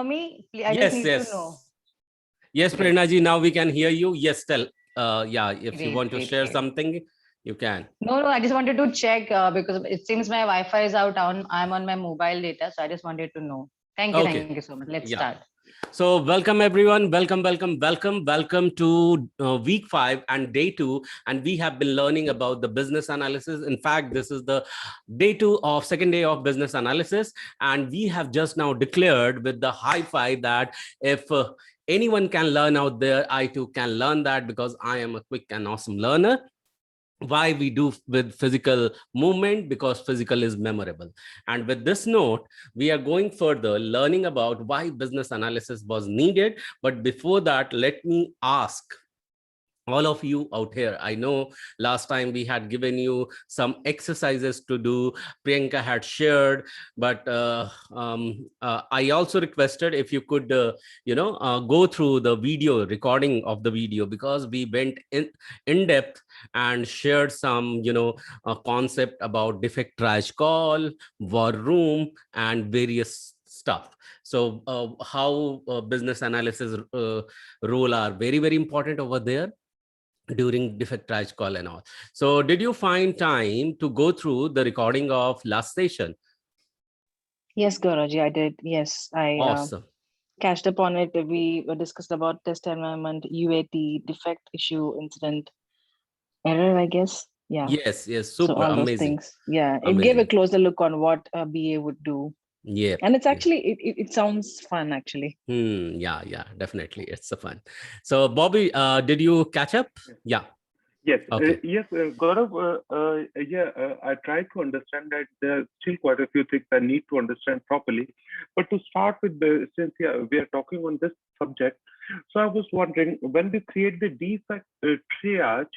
me? I just Yes, need to know. yes. Yes, Prerna ji, now we can hear you. Yes, tell. Yeah, if you Great, want to great, share great. something, you can. No, I just wanted to check because it seems my Wi-Fi is out. I'm on my mobile data, so I just wanted to know. Thank you Okay. so much. Let's start. Yeah. So, welcome everyone. Welcome to week 5 and day 2. And we have been learning about the business analysis. In fact, this is the day 2 of second day of business analysis. And we have just now declared with the high five that if anyone can learn out there, I too can learn that because I am a quick and awesome learner. Why we do with physical movement? Because physical is memorable. And with this note, we are going further learning about why business analysis was needed. But before that, let me ask all of you out here. I know last time we had given you some exercises to do, Priyanka had shared, but I also requested if you could go through the video recording of the video, because we went in depth and shared some concept about defect triage call, war room, and various stuff. So how business analysis role are very, very important over there during defect triage call and all. So did you find time to go through the recording of last session? Yes, Gauraji, I did. Yes, I Awesome. catched up on it. We discussed about test environment, UAT, defect issue, incident, error, I guess. Yeah. Yes, So super all those amazing. things. Yeah, it gave a Amazing. closer look on what a BA would do. Yeah. And it's actually, it sounds fun, actually. Yeah, definitely. It's a fun. So Bobby, did you catch up? Yeah. Yes, Okay. Gaurav, I tried to understand that there are still quite a few things I need to understand properly. But to start with, since we are talking on this subject, so I was wondering, when we create the defect triage,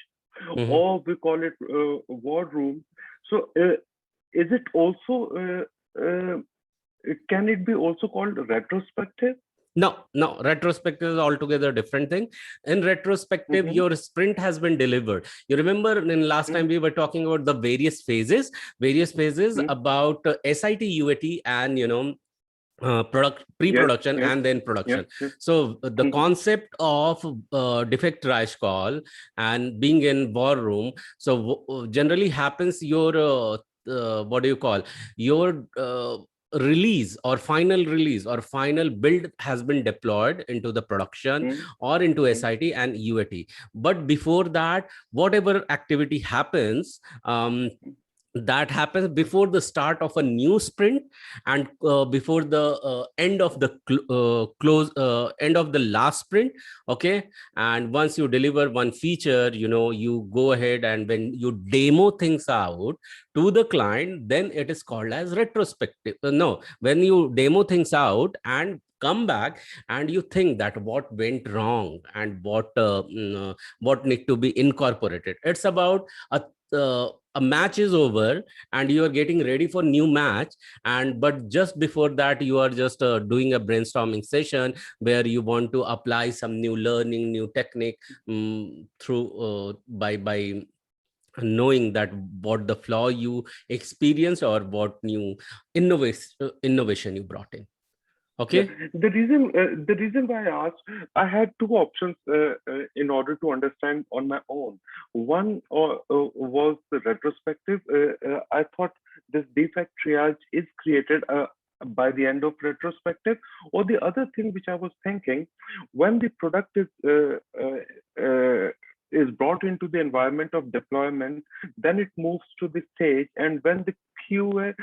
Mhm. or we call it war room, so is it also, can it be also called retrospective? No, retrospective is altogether different thing. In retrospective, Mm-hmm. your sprint has been delivered. You remember in last time we were talking about the various phases Mm-hmm. about SIT, UAT, and product Yes, pre-production yes, and then yes, production. yes. So the Mm-hmm. concept of defect triage call and being in war room, so generally happens your what do you call your release or final build has been deployed into the production or into Mm-hmm. SIT and UAT. But before that, whatever activity happens, that happens before the start of a new sprint and before the end of the close end of the last sprint. Okay. And once you deliver one feature, you go ahead, and when you demo things out to the client, then it is called as retrospective. No, when you demo things out and come back and you think that what went wrong and what need to be incorporated. It's about a match is over and you are getting ready for new match, and but just before that you are just doing a brainstorming session where you want to apply some new learning, new technique, through by knowing that what the flaw you experienced or what new innovation you brought in. Yeah, Okay. the reason why I asked, I had two options in order to understand on my own. One was the retrospective. I thought this defect triage is created by the end of retrospective, or the other thing which I was thinking, when the product is brought into the environment of deployment, then it moves to the stage, and when the QA,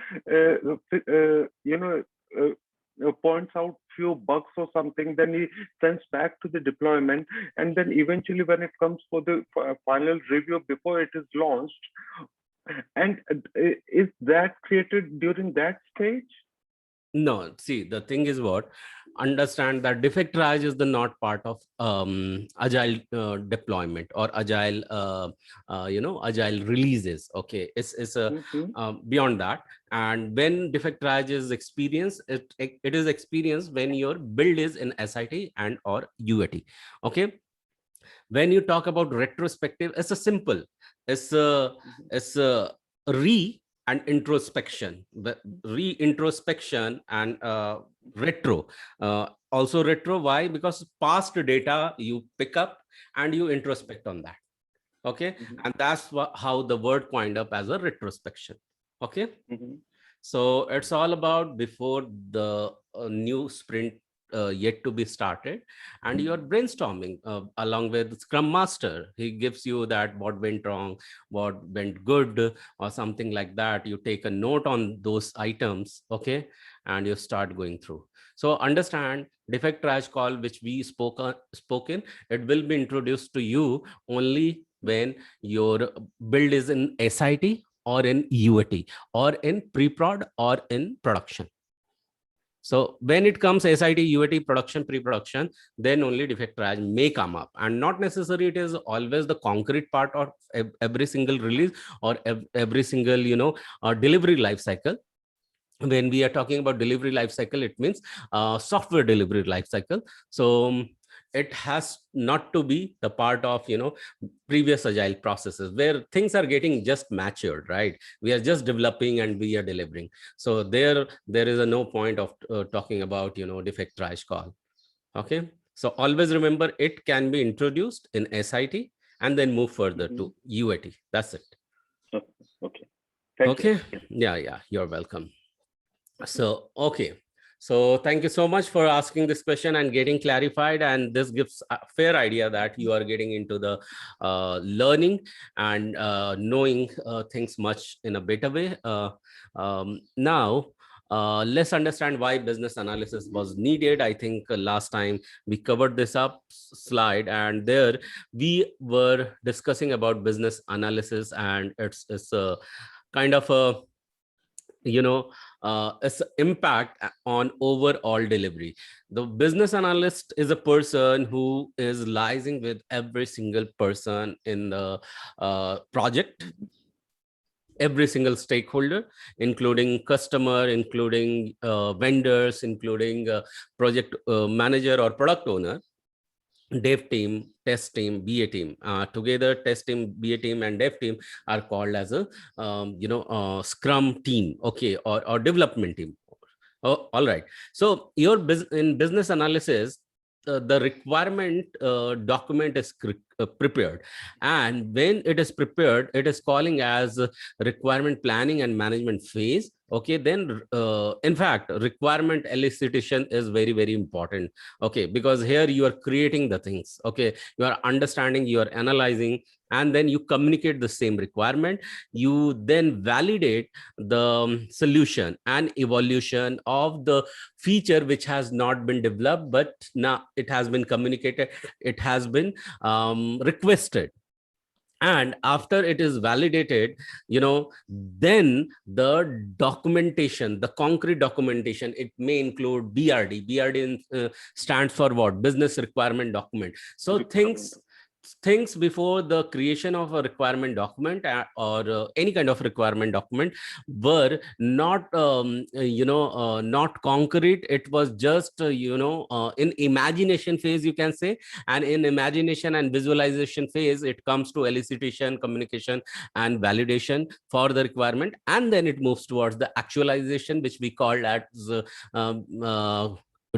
points out few bugs or something, then he sends back to the deployment, and then eventually when it comes for the final review before it is launched, and is that created during that stage? No, see, the thing is what, understand that defect triage is the not part of agile deployment or agile agile releases. Okay, it's a Mm-hmm. beyond that. And when defect triage is experienced, it is experienced when your build is in SIT and or UAT. Okay. When you talk about retrospective, it's a simple, it's a it's a re and introspection, the re-introspection and retro. Also retro, why? Because past data you pick up and you introspect on that. Okay, and that's how the word coined up as a retrospection. Okay, so it's all about before the new sprint yet to be started, and you're brainstorming along with Scrum Master. He gives you that what went wrong, what went good, or something like that. You take a note on those items, okay, and you start going through. So understand defect triage call, which we spoken, it will be introduced to you only when your build is in SIT or in UAT or in pre-prod or in production. So when it comes SIT, UAT, production, pre-production, then only defect triage may come up, and not necessarily it is always the concrete part of every single release or every single, delivery life cycle. When we are talking about delivery life cycle, it means software delivery life cycle. So it has not to be the part of previous agile processes where things are getting just matured, right? We are just developing and we are delivering. So there is a no point of talking about defect triage call. Okay, so always remember it can be introduced in SIT and then move further to UAT. That's it. Okay. Thank you. Yeah, you're welcome. So okay, so thank you so much for asking this question and getting clarified, and this gives a fair idea that you are getting into the learning and knowing things much in a better way. Now let's understand why business analysis was needed. I think last time we covered this up slide, and there we were discussing about business analysis, and it's a kind of a its impact on overall delivery. The business analyst is a person who is liaising with every single person in the project, every single stakeholder, including customer, including vendors, including project manager or product owner, dev team, test team, BA team. Together, test team, BA team, and dev team are called as a Scrum team, okay, or development team. Oh, all right. So your in business analysis, the requirement document is prepared, and when it is prepared, it is calling as requirement planning and management phase. Okay, then in fact requirement elicitation is very, very important. Okay, because here you are creating the things. Okay, you are understanding, you are analyzing, and then you communicate the same requirement. You then validate the solution and evaluation of the feature which has not been developed, but now it has been communicated, it has been requested. And after it is validated, then the documentation, the concrete documentation, it may include BRD. BRD stands for what? Business requirement document. So things before the creation of a requirement document or any kind of requirement document were not not concrete. It was just in imagination phase, you can say. And in imagination and visualization phase, it comes to elicitation, communication, and validation for the requirement, and then it moves towards the actualization, which we call as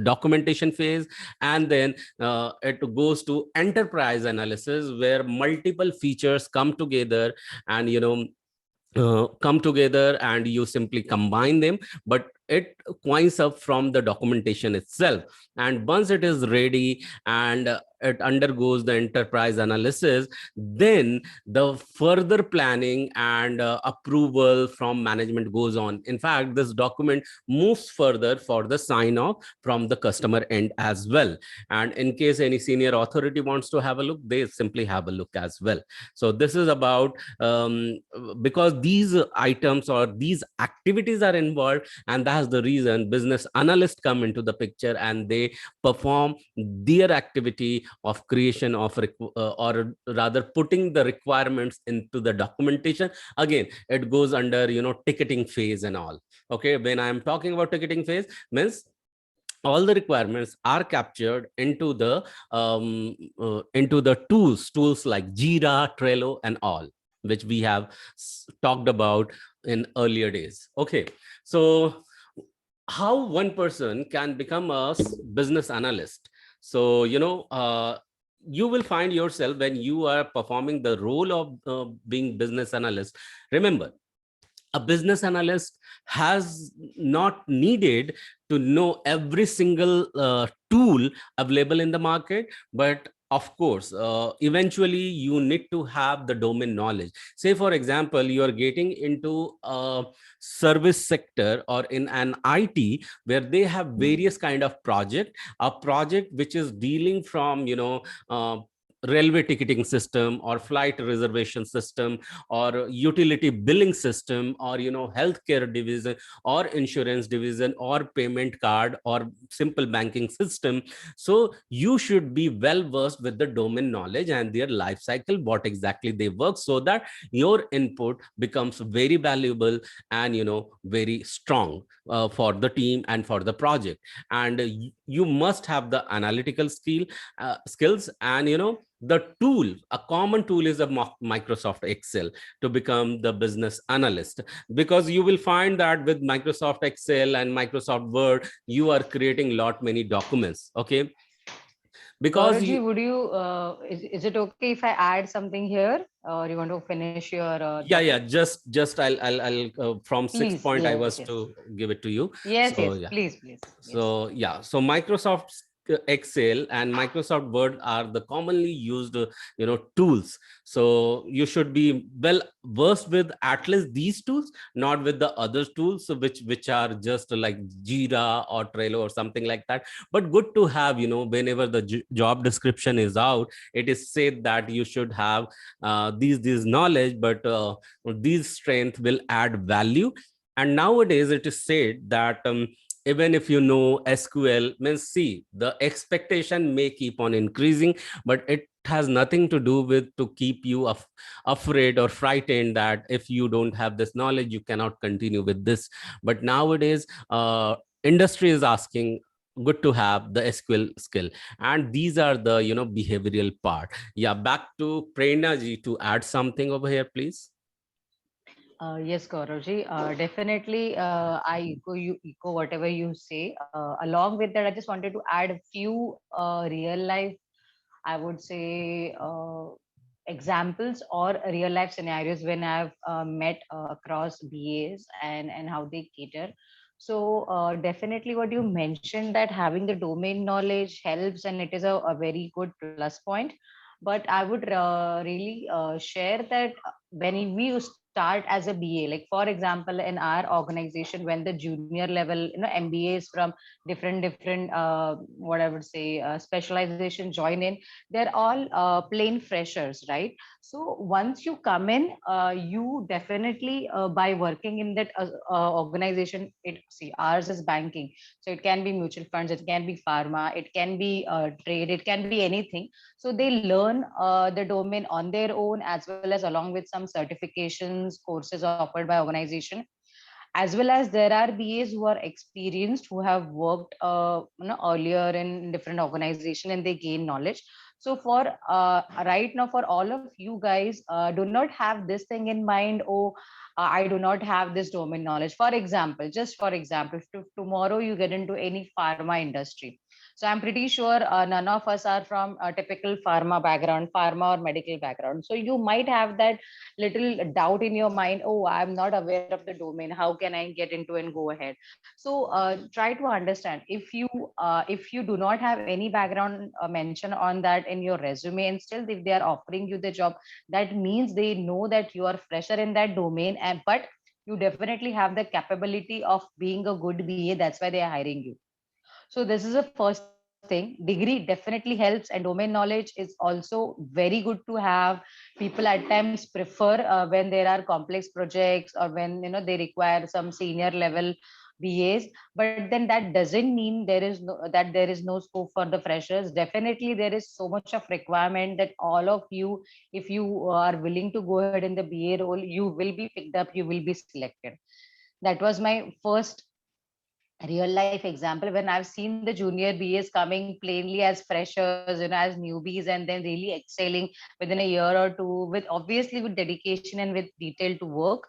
documentation phase. And then it goes to enterprise analysis, where multiple features come together and and you simply combine them, but it coins up from the documentation itself. And once it is ready and it undergoes the enterprise analysis, then the further planning and approval from management goes on. In fact, this document moves further for the sign off from the customer end as well. And in case any senior authority wants to have a look, they simply have a look as well. So this is about because these items or these activities are involved, and that's the reason business analysts come into the picture, and they perform their activity of creation of or rather putting the requirements into the documentation. Again, it goes under ticketing phase and all. Okay, when I'm talking about ticketing phase, means all the requirements are captured into the tools like Jira, Trello, and all. which we have talked about in earlier days. Okay, so how one person can become a business analyst. So, you will find yourself when you are performing the role of being business analyst. Remember, a business analyst has not needed to know every single tool available in the market, but of course, eventually you need to have the domain knowledge. Say, for example, you are getting into a service sector or in an IT where they have various kind of project, a project which is dealing from, railway ticketing system or flight reservation system or utility billing system or healthcare division or insurance division or payment card or simple banking system. So you should be well versed with the domain knowledge and their life cycle, what exactly they work, so that your input becomes very valuable and very strong for the team and for the project. And you must have the analytical skills, and the tool, a common tool is a Microsoft Excel to become the business analyst, because you will find that with Microsoft Excel and Microsoft Word, you are creating lot many documents. Okay, because Gaurav ji, would you, is it okay if I add something here, or you want to finish your yeah, topic? just I'll from six Please, point I yes, was yes. to give it to you. Yes, So yes, yeah. please, please. Yes. So yeah, so Microsoft Excel and Microsoft Word are the commonly used tools. So you should be well versed with at least these tools, not with the other tools, so which are just like Jira or Trello or something like that. But good to have, whenever the job description is out, it is said that you should have these knowledge, but these strength will add value. And nowadays it is said that even if you know SQL, means see, the expectation may keep on increasing, but it has nothing to do with to keep you afraid or frightened that if you don't have this knowledge, you cannot continue with this. But nowadays, industry is asking, good to have the SQL skill, and these are the behavioral part. Yeah, back to Prerna ji to add something over here, please. Yes, Gaurav definitely. I echo whatever you say. Along with that, I just wanted to add a few real life, I would say, examples or real life scenarios when I've met across BAs and how they cater. So definitely, what you mentioned, that having the domain knowledge helps, and it is a very good plus point. But I would really share that when we start as a BA, like for example, in our organization, when the junior level, MBAs from different what I would say specialization join in, they're all plain freshers, right? So once you come in, you definitely by working in that organization, it see ours is banking, so it can be mutual funds, it can be pharma, it can be trade, it can be anything. So they learn the domain on their own, as well as along with some certifications courses offered by organization. As well as there are BAs who are experienced, who have worked earlier in different organization, and they gain knowledge. So for right now, for all of you guys, do not have this thing in mind, oh, I do not have this domain knowledge. For example, just for example, if tomorrow you get into any pharma industry, so I'm pretty sure none of us are from a typical pharma background, pharma or medical background. So you might have that little doubt in your mind, oh, I'm not aware of the domain, how can I get into and go ahead? So try to understand, if you do not have any background mention on that in your resume, and still if they are offering you the job, that means they know that you are fresher in that domain, and but you definitely have the capability of being a good BA, that's why they are hiring you. So this is the first thing. Degree definitely helps, and domain knowledge is also very good to have. People at times prefer when there are complex projects, or when they require some senior level BAs. But then that doesn't mean there is no scope for the freshers. Definitely there is so much of requirement that all of you, if you are willing to go ahead in the BA role, you will be picked up, you will be selected. That was my first real life example when I've seen the junior BAs coming plainly as freshers, as newbies, and then really excelling within a year or two with obviously with dedication and with detail to work.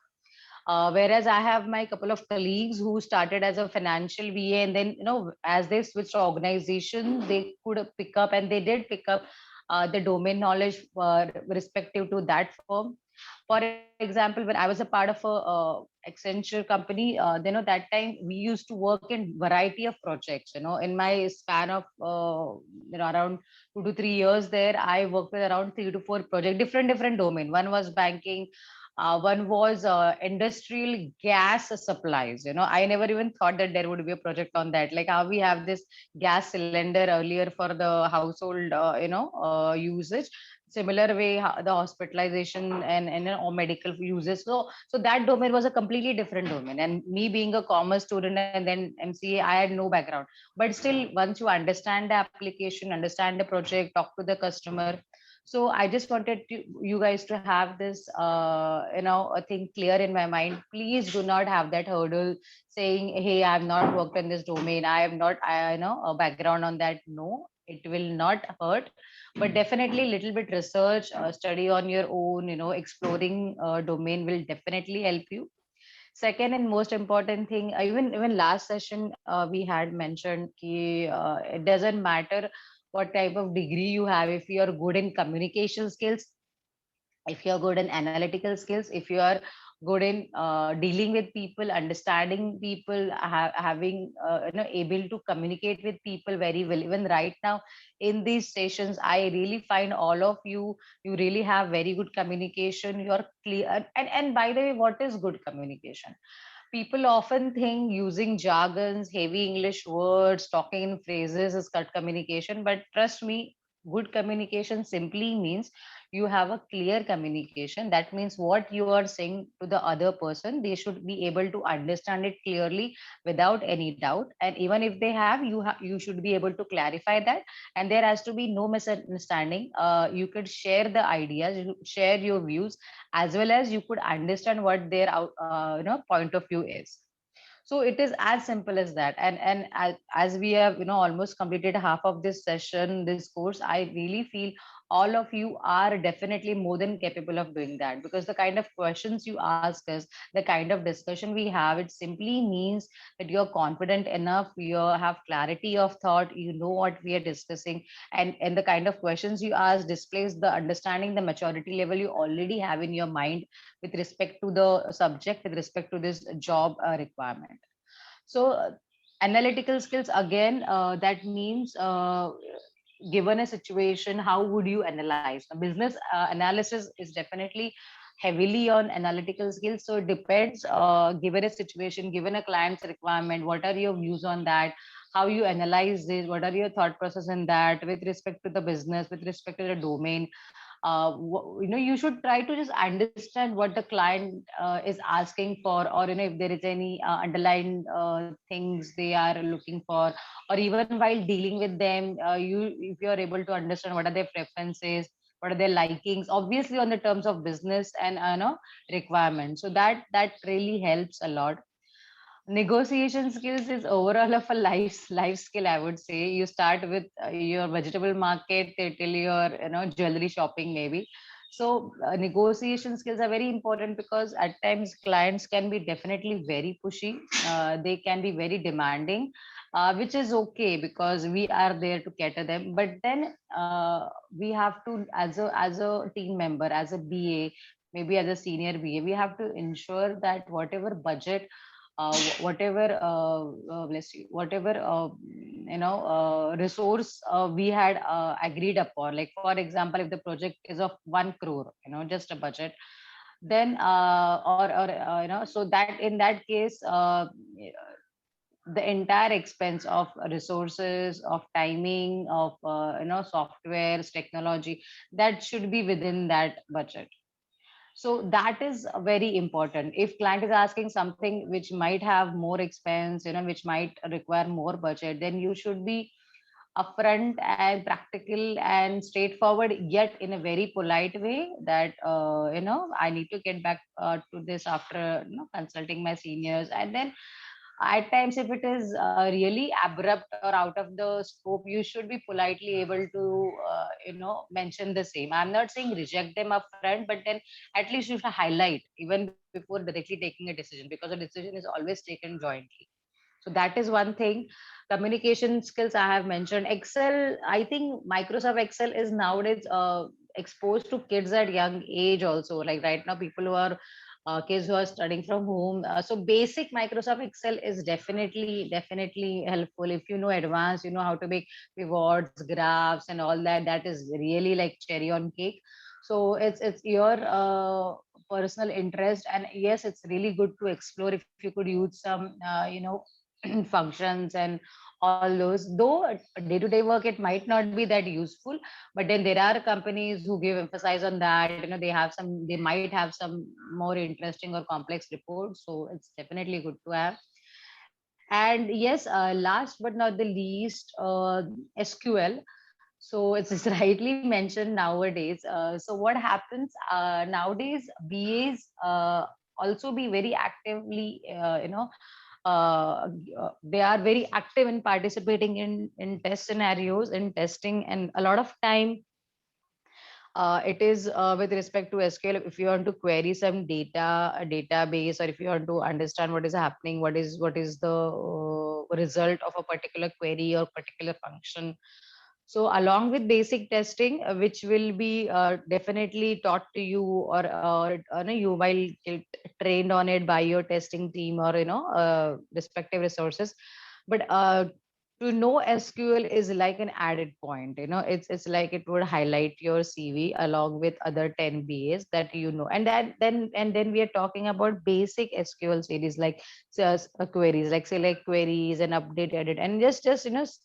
Whereas I have my couple of colleagues who started as a financial VA, and then as they switched organization, they could pick up, and they did pick up the domain knowledge respective to that firm. For example, when I was a part of a Accenture company, that time we used to work in variety of projects. In my span of around 2 to 3 years there, I worked with around 3 to 4 projects, different domain. One was banking, one was industrial gas supplies. I never even thought that there would be a project on that. Like how we have this gas cylinder earlier for the household, usage. Similar way, the hospitalization and or medical uses. So that domain was a completely different domain. And me being a commerce student and then MCA, I had no background. But still, once you understand the application, understand the project, talk to the customer, so I just wanted you guys to have this, a thing clear in my mind. Please do not have that hurdle saying, "Hey, I have not worked in this domain. I have not, a background on that." No, it will not hurt, but definitely little bit research, study on your own. Exploring domain will definitely help you. Second and most important thing, even last session we had mentioned ki, it doesn't matter what type of degree you have. If you are good in communication skills, if you're good in analytical skills, if you are good in dealing with people, understanding people, having able to communicate with people very well. Even right now in these sessions, I really find all of you really have very good communication. You're clear. And by the way, what is good communication? People often think using jargons, heavy English words, talking in phrases is cut communication. But trust me, good communication simply means you have a clear communication. That means what you are saying to the other person, they should be able to understand it clearly without any doubt. And even if they have, you should be able to clarify that. And there has to be no misunderstanding. You could share the ideas, you share your views, as well as you could understand what their point of view is. So it is as simple as that. And as we have almost completed half of this session, this course, I really feel all of you are definitely more than capable of doing that, because the kind of questions you ask us, the kind of discussion we have, it simply means that you're confident enough, you have clarity of thought, you know what we are discussing. And the kind of questions you ask displays the understanding, the maturity level you already have in your mind with respect to the subject, with respect to this job requirement. So analytical skills again, that means given a situation, how would you analyze? The business analysis is definitely heavily on analytical skills. So it depends, given a situation, given a client's requirement, what are your views on that? How you analyze this? What are your thought process in that with respect to the business, with respect to the domain? You should try to just understand what the client is asking for, or if there is any underlying things they are looking for, or even while dealing with them, if you are able to understand what are their preferences, what are their likings, obviously on the terms of business and requirements. So that really helps a lot. Negotiation skills is overall of a life skill, I would say. You start with your vegetable market till your jewelry shopping maybe. So negotiation skills are very important, because at times clients can be definitely very pushy. They can be very demanding, which is okay because we are there to cater them. But then we have to, as a team member, as a BA, maybe as a senior BA, we have to ensure that whatever budget, whatever bless you, whatever resource we had agreed upon. Like for example, if the project is of 1 crore, just a budget, then so that in that case, the entire expense of resources, of timing, of softwares, technology, that should be within that budget. So that is very important. If client is asking something which might have more expense, which might require more budget, then you should be upfront and practical and straightforward, yet in a very polite way, that I need to get back to this after consulting my seniors. And then At times, if it is really abrupt or out of the scope, you should be politely able to mention the same. I'm not saying reject them upfront, but then at least you should highlight even before directly taking a decision, because a decision is always taken jointly. So that is one thing. Communication skills I have mentioned. Excel, I think Microsoft Excel is nowadays exposed to kids at young age also. Like right now, people who are kids who are studying from home. So basic Microsoft Excel is definitely helpful. If you know advanced, you know how to make pivots, graphs, and all that. That is really like cherry on cake. So it's your personal interest, and yes, it's really good to explore if you could use some functions and all those. Though day-to-day work it might not be that useful, but then there are companies who give emphasize on that. They might have some more interesting or complex reports, so it's definitely good to have. And yes, last but not the least, SQL. So it's rightly mentioned nowadays. So what happens nowadays? BAs also be very actively, they are very active in participating in test scenarios, in testing, and a lot of time it is with respect to SQL. If you want to query some data, a database, or if you want to understand what is happening, what is the result of a particular query or particular function. So along with basic testing, which will be definitely taught to you, or no, you will get trained on it by your testing team, or respective resources. But to know SQL is like an added point. It's like it would highlight your CV along with other 10 BAs that you know. And then we are talking about basic SQL series, like queries, like select queries and update, edit, and just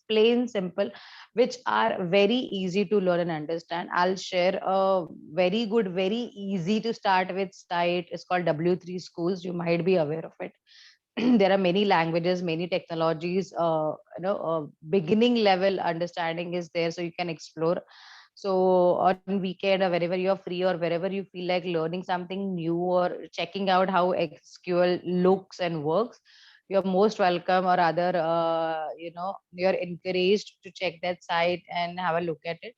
plain simple, which are very easy to learn and understand. I'll share a very good, very easy to start with site. It's called W3 Schools. You might be aware of it. There are many languages, many technologies. Beginning level understanding is there, so you can explore. So on weekend, or wherever you're free, or wherever you feel like learning something new or checking out how SQL looks and works, you're most welcome, or rather, you're encouraged to check that site and have a look at it.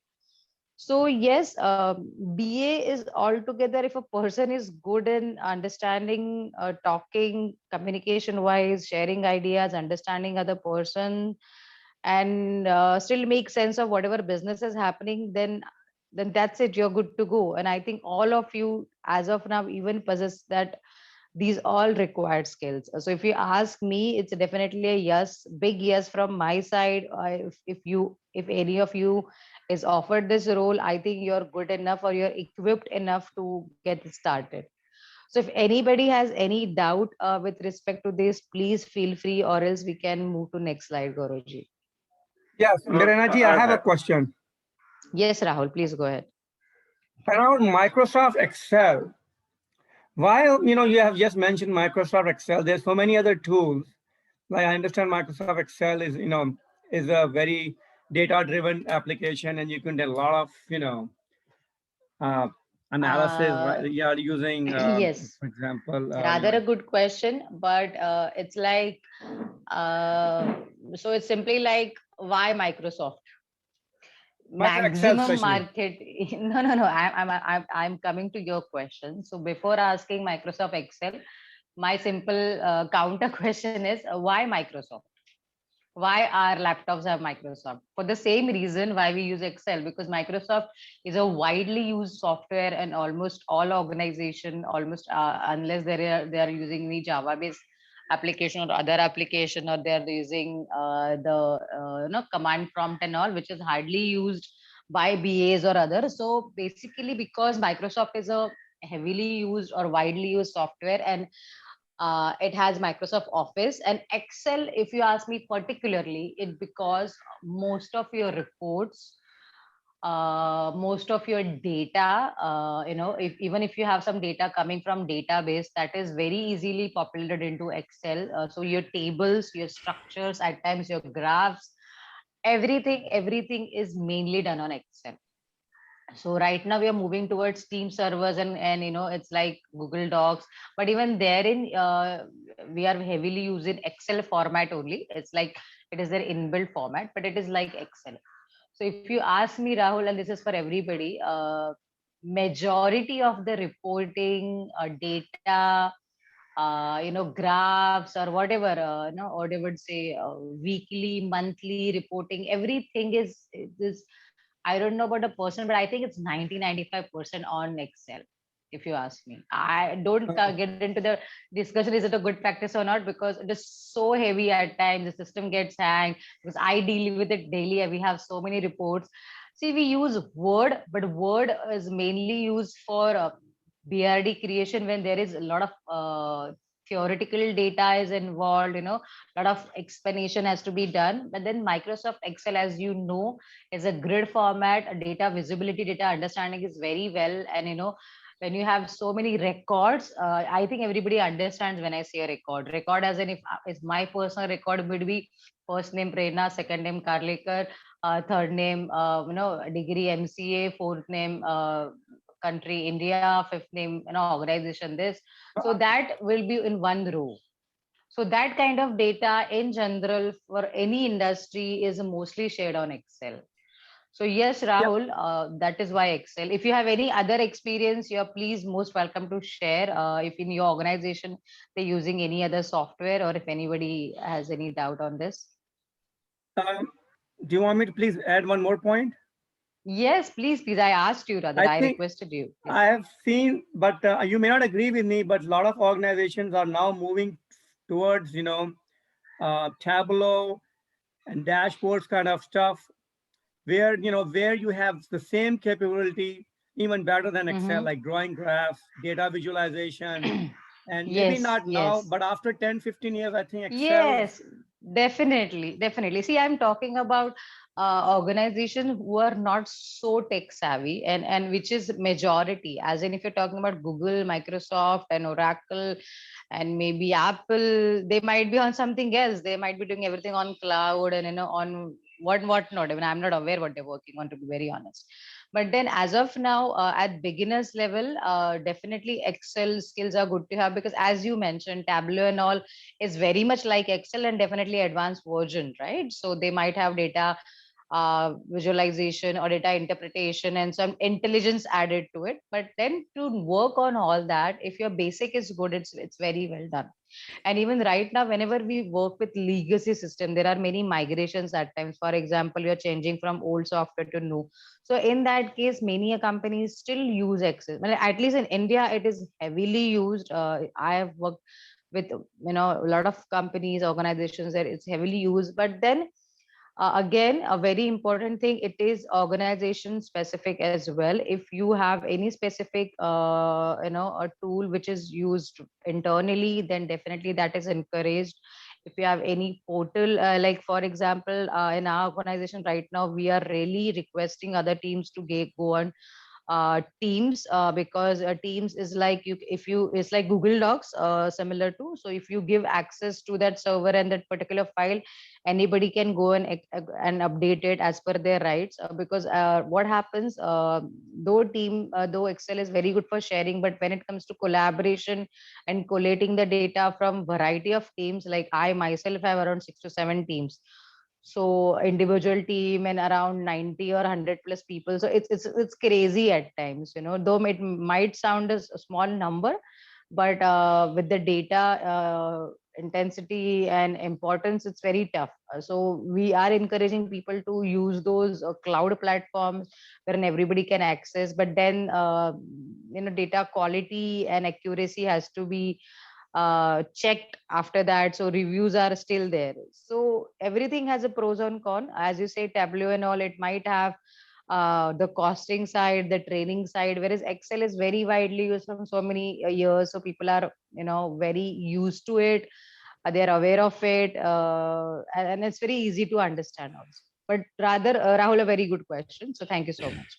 So yes, BA is altogether, if a person is good in understanding, talking, communication wise, sharing ideas, understanding other person, and still make sense of whatever business is happening, then that's it. You're good to go. And I think all of you, as of now, even possess that, these all required skills. So if you ask me, it's definitely a yes, big yes from my side. If any of you is offered this role, I think you're good enough, or you're equipped enough to get started. So if anybody has any doubt with respect to this, please feel free, or else we can move to next slide, Gauravji. Yes, Naranaji, I have a have. question. Yes, Rahul, please go ahead. Around Microsoft Excel, while you have just mentioned Microsoft Excel, there's so many other tools. Like I understand Microsoft Excel is a very data-driven application, and you can do a lot of uh, analysis. Uh, Right? You are using, yes, for example, rather a good question, but it's like, uh, so it's simply like, why Microsoft? Microsoft Excel, Maximum especially. market. No. I'm coming to your question. So before asking Microsoft Excel, my simple counter question is, why Microsoft? Why our laptops have Microsoft? For the same reason why we use Excel, because Microsoft is a widely used software, and almost all organization, almost unless they are using any Java based application or other application, or they're using the command prompt and all, which is hardly used by BAs or others. So basically, because Microsoft is a heavily used or widely used software, and it has Microsoft Office and Excel. If you ask me particularly, it because most of your reports, most of your data, if even if you have some data coming from database, that is very easily populated into Excel. So your tables, your structures, at times your graphs, everything is mainly done on Excel. So right now we are moving towards Team servers, and it's like Google Docs. But even therein, we are heavily using Excel format only. It's like it is their inbuilt format, but it is like Excel. So if you ask me, Rahul, and this is for everybody, majority of the reporting, data, graphs or whatever, or they would say weekly, monthly reporting, everything is, I don't know about a person, but I think it's 90-95% on Excel. If you ask me, I don't get into the discussion, is it a good practice or not, because it is so heavy at times. The system gets hanged because I deal with it daily, and we have so many reports. See, we use Word, but Word is mainly used for BRD creation when there is a lot of theoretical data is involved, a lot of explanation has to be done. But then Microsoft Excel, as you know, is a grid format. A data visibility, data understanding is very well. And when you have so many records, I think everybody understands when I say a record. Record as in, if my personal record would be first name Prerna, second name Karlekar, third name degree MCA, fourth name country India, fifth name organization this. So that will be in one row. So that kind of data in general for any industry is mostly shared on Excel. So yes, Rahul, that is why Excel. If you have any other experience, you're please most welcome to share. If in your organization they're using any other software, or if anybody has any doubt on this. Do you want me to please add one more point? Yes, please, please. I asked you, rather. I requested you. Yes. I have seen, but you may not agree with me, but a lot of organizations are now moving towards, Tableau and dashboards kind of stuff, where you have the same capability, even better than Excel, like drawing graphs, data visualization, and maybe not now, but after 10-15 years, I think Excel. Yes, definitely. See, I'm talking about organizations who are not so tech savvy, and which is majority. As in, if you're talking about Google, Microsoft, and Oracle, and maybe Apple, they might be on something else. They might be doing everything on cloud and on what not. Even I'm not aware what they're working on, to be very honest. But then as of now, at beginners level, definitely Excel skills are good to have, because as you mentioned, Tableau and all is very much like Excel and definitely advanced version, right? So they might have data visualization or data interpretation and some intelligence added to it. But then to work on all that, if your basic is good, it's very well done. And even right now, whenever we work with legacy system, there are many migrations at times. For example, you're changing from old software to new. So in that case, many companies still use Excel. Well, at least in India, it is heavily used. I have worked with a lot of companies, organizations that it's heavily used. But then again, a very important thing, it is organization specific as well. If you have any specific a tool which is used internally, then definitely that is encouraged. If you have any portal, like for example, in our organization right now, we are really requesting other teams to go on Teams, because Teams is like it's like Google Docs, similar to. So if you give access to that server and that particular file, anybody can go and update it as per their rights. Because what happens, though Excel is very good for sharing, but when it comes to collaboration and collating the data from variety of teams, like I myself have around 6 to 7 teams. So individual team and around 90 or 100 plus people. So it's crazy at times, though it might sound as a small number, but with the data intensity and importance, it's very tough. So we are encouraging people to use those cloud platforms wherein everybody can access, but then data quality and accuracy has to be checked after that. So reviews are still there. So everything has a pros and cons. As you say, Tableau and all, it might have the costing side, the training side, whereas Excel is very widely used from so many years. So people are, very used to it. They're aware of it, and it's very easy to understand also. But rather, Rahul, a very good question. So thank you so much.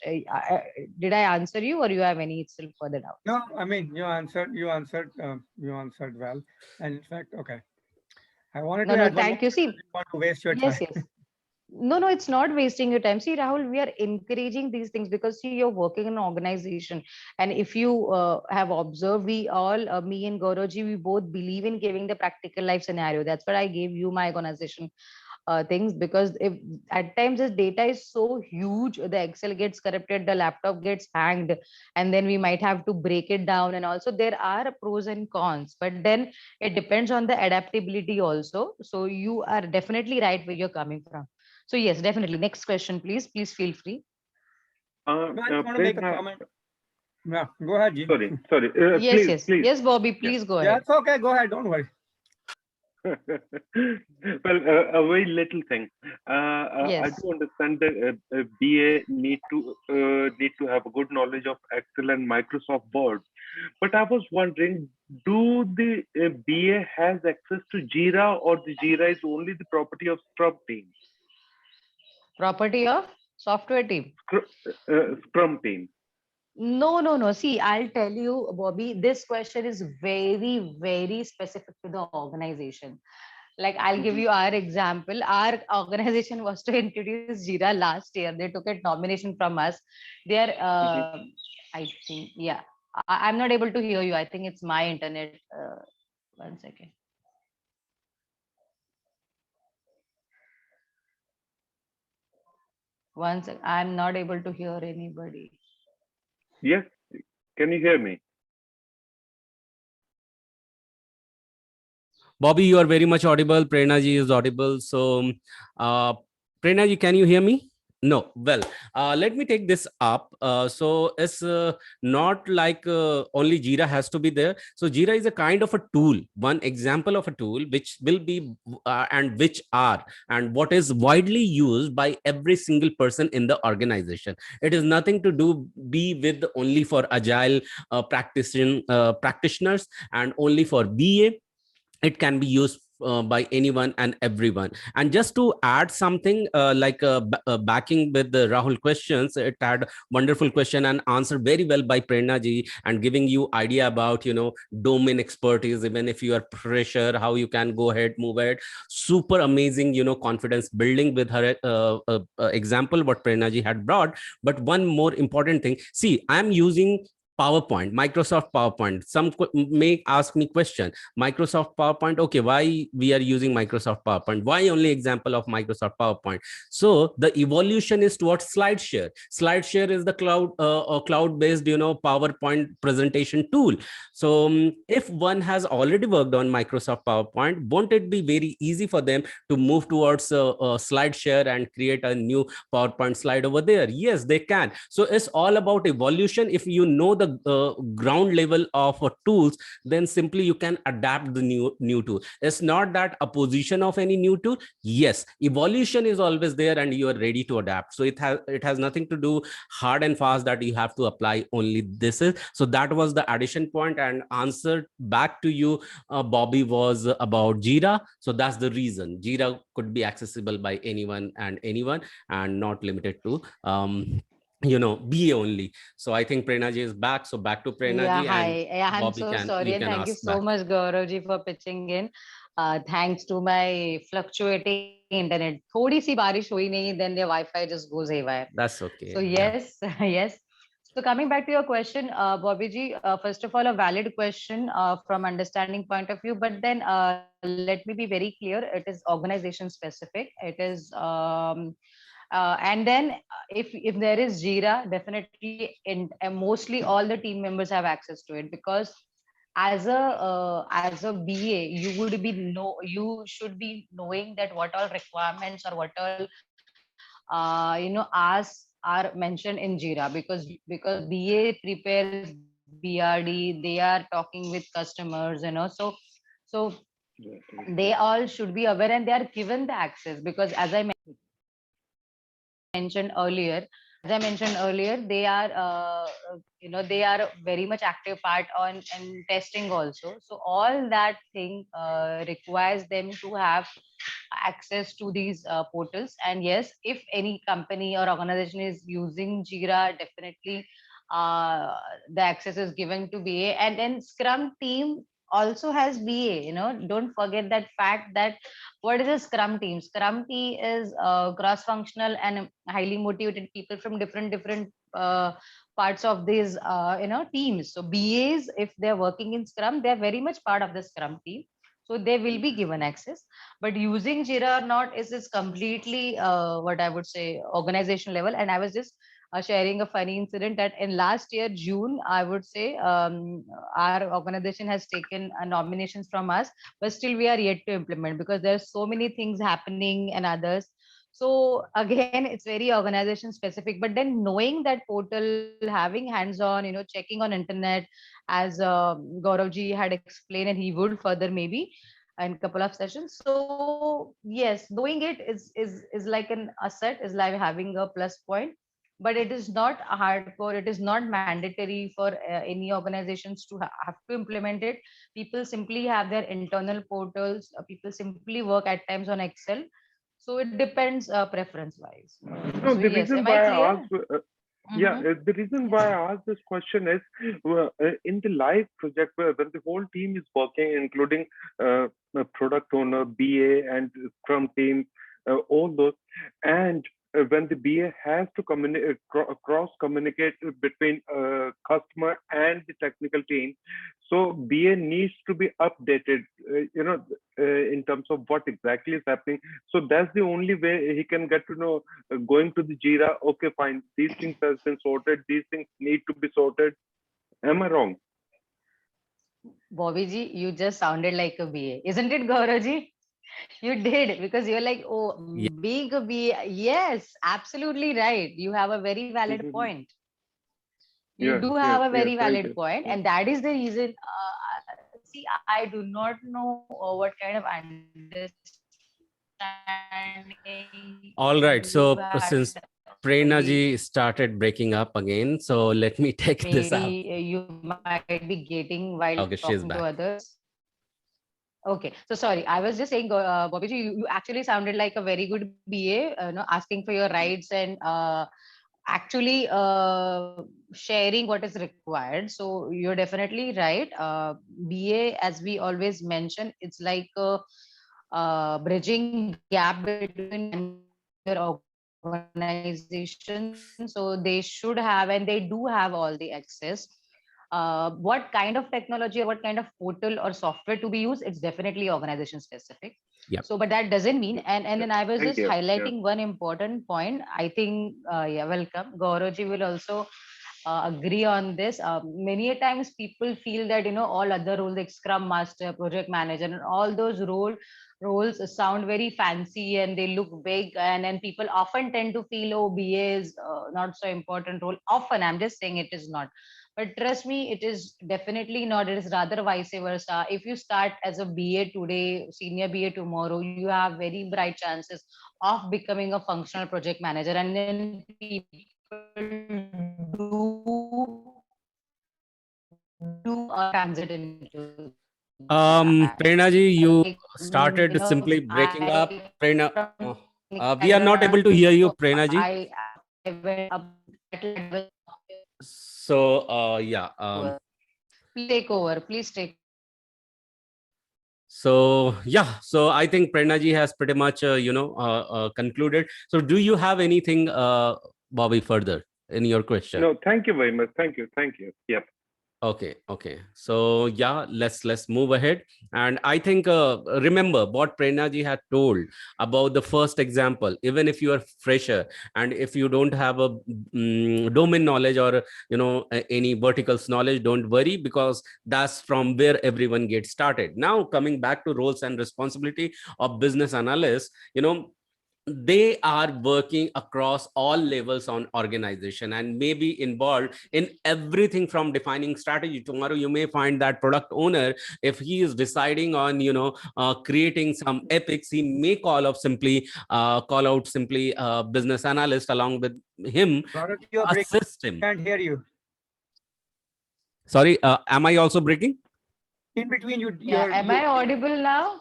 Did I answer you, or you have any still further doubts? No, I mean, you answered well. And in fact, okay. I wanted to add thank you. See, want to waste your yes, time. yes. No, it's not wasting your time. See, Rahul, we are encouraging these things because see, you're working in an organization, and if you have observed, we all, me and Gauravji, we both believe in giving the practical life scenario. That's what I gave you my organization things, because if at times this data is so huge, the Excel gets corrupted, the laptop gets hanged, and then we might have to break it down. And also there are pros and cons, but then it depends on the adaptability also. So you are definitely right where you're coming from. So yes, definitely. Next question, please. Please feel free. No, I just want to make a Prerna, comment. Yeah, go ahead, Ji. sorry. Yes, Please, yes, please. yes, Bobby, Yeah. please go Yeah, ahead. it's okay. Go ahead. Don't worry. Well, a very little thing. I Yes. do understand that BA need to have a good knowledge of Excel and Microsoft Word. But I was wondering, do the BA has access to Jira, or the Jira is only the property of Scrum team? Property of software team. Scrum team. No. See, I'll tell you, Bobby, this question is very, very specific to the organization. Like, I'll give Mhm. you our example. Our organization was to introduce Jira last year. They took a nomination from us. They're, Mhm. I think, yeah. I'm not able to hear you. I think it's my internet. One second. One sec. I'm not able to hear anybody. Yes, can you hear me? Bobby, you are very much audible. Prerna ji is audible. So, Prerna ji, can you hear me? No. Well, let me take this up. So it's not like only Jira has to be there. So Jira is a kind of a tool, one example of a tool which will be and which are and what is widely used by every single person in the organization. It is nothing to do be with only for agile practitioners and only for BA. It can be used by anyone and everyone. And just to add something backing with the Rahul questions, it had wonderful question and answered very well by Prerna ji, and giving you idea about domain expertise. Even if you are fresher, how you can go ahead, move ahead. Super amazing, confidence building with her example what Prerna ji had brought. But one more important thing, see, I'm using PowerPoint, Microsoft PowerPoint. Some may ask me question, Microsoft PowerPoint. Okay, why we are using Microsoft PowerPoint? Why only example of Microsoft PowerPoint? So the evolution is towards SlideShare. SlideShare is the cloud-based, PowerPoint presentation tool. So if one has already worked on Microsoft PowerPoint, won't it be very easy for them to move towards SlideShare and create a new PowerPoint slide over there? Yes, they can. So it's all about evolution. If you know the ground level of tools, then simply you can adapt the new tool. It's not that opposition of any new tool. Yes, evolution is always there and you are ready to adapt. So it has nothing to do hard and fast that you have to apply only this is. So that was the addition point, and answer back to you, Bobby, was about Jira. So that's the reason Jira could be accessible by anyone and not limited to BA only. So I think Prerna ji is back. So back to Prerna Yeah, ji, and hi. Yeah, I'm Bobby, so can sorry, you and can thank you ask so back. much, Gauravji, for pitching in. Thanks to my fluctuating internet. थोड़ी सी बारिश हुई नहीं, then the Wi-Fi just goes haywire. That's So okay. Yeah. yes, yes. So coming back to your question, Bobby ji, first of all, a valid question from understanding point of view. But then let me be very clear: it is organization specific. It is and then if there is Jira, definitely mostly all the team members have access to it, because as a BA, you should be knowing that what all requirements or what all asks are mentioned in Jira, because BA prepares BRD, they are talking with customers, so they all should be aware and they are given the access, because mentioned earlier, they are they are very much active part on and testing also. So all that thing requires them to have access to these portals. And yes, if any company or organization is using Jira, definitely the access is given to BA. And then Scrum team also has BA. Don't forget that fact that what is a Scrum team? Scrum team is cross-functional and highly motivated people from different parts of these teams. So BAs, if they're working in Scrum, they're very much part of the Scrum team. So they will be given access. But using Jira or not is completely what I would say organization level. And I was just sharing a funny incident that in last year June, I would say our organization has taken nominations from us, but still we are yet to implement because there's so many things happening and others. So again, it's very organization specific. But then knowing that portal, having hands-on, checking on internet, as Gauravji had explained, and he would further maybe in couple of sessions. So yes, knowing it is like an asset, is like having a plus point, but it is not a hardcore. It is not mandatory for any organizations to have to implement it. People simply have their internal portals. People simply work at times on Excel. So it depends preference wise. No, So the yes, reason am I why I clear? asked, yeah, Mhm. the reason why I asked this question is in the live project where when the whole team is working, including a product owner, BA, and Scrum team, all those, and when the BA has to communicate, cross communicate between customer and the technical team, so BA needs to be updated, in terms of what exactly is happening. So that's the only way he can get to know. Going to the Jira, okay, fine, these things have been sorted, these things need to be sorted. Am I wrong? Bobby ji, you just sounded like a BA, isn't it, Gaurav ji? You did, because you're like, oh, Yeah. being a BA. Yes, absolutely right. You have a very valid Mhm. point. You Yeah, do yeah, have a yeah. very Thank valid you. point, and that is the reason. See, I do not know what kind of understanding All right. you So had since Prerna earlier. ji started breaking up again, so let me take this up. Maybe you might be getting while Okay, talking she's to back. others. Okay, so sorry, I was just saying, Bobby, you actually sounded like a very good BA, asking for your rights and actually sharing what is required. So you're definitely right. BA, as we always mention, it's like bridging gap between your organization. So they should have and they do have all the access. What kind of technology or what kind of portal or software to be used, it's definitely organization specific. Yep. So but that doesn't mean, and then I was Thank just you. Yeah. highlighting one important point. I think yeah, welcome, Gauravji will also agree on this. Many a times people feel that all other roles like scrum master, project manager, and all those roles sound very fancy and they look big, and then people often tend to feel, oh, BA is not so important role. Often, I'm just saying it is not, but trust me, it is definitely not. It is rather vice versa. If you start as a BA today, senior BA tomorrow, you have very bright chances of becoming a functional project manager, and then people do transit into that. Prerna ji, you Like, started simply breaking up. I Prerna, from we are not able to hear you, so Prerna ji. I went up that level. So yeah. Please take over. Please take. So yeah. So I think Prerna ji has pretty much concluded. So do you have anything, Bobby, further in your question? No, thank you very much. Thank you. Thank you. Yep. Okay. So yeah, let's move ahead. And I think remember what Prerna ji had told about the first example. Even if you are fresher and if you don't have a domain knowledge or any verticals knowledge, don't worry, because that's from where everyone gets started. Now coming back to roles and responsibility of business analysts, they are working across all levels on organization and may be involved in everything from defining strategy. Tomorrow you may find that product owner, if he is deciding on creating some epics, he may call out simply business analyst along with him, Gaurav, you're breaking. assist him. Can't hear you. Sorry, am I also breaking? In between, Am I audible now?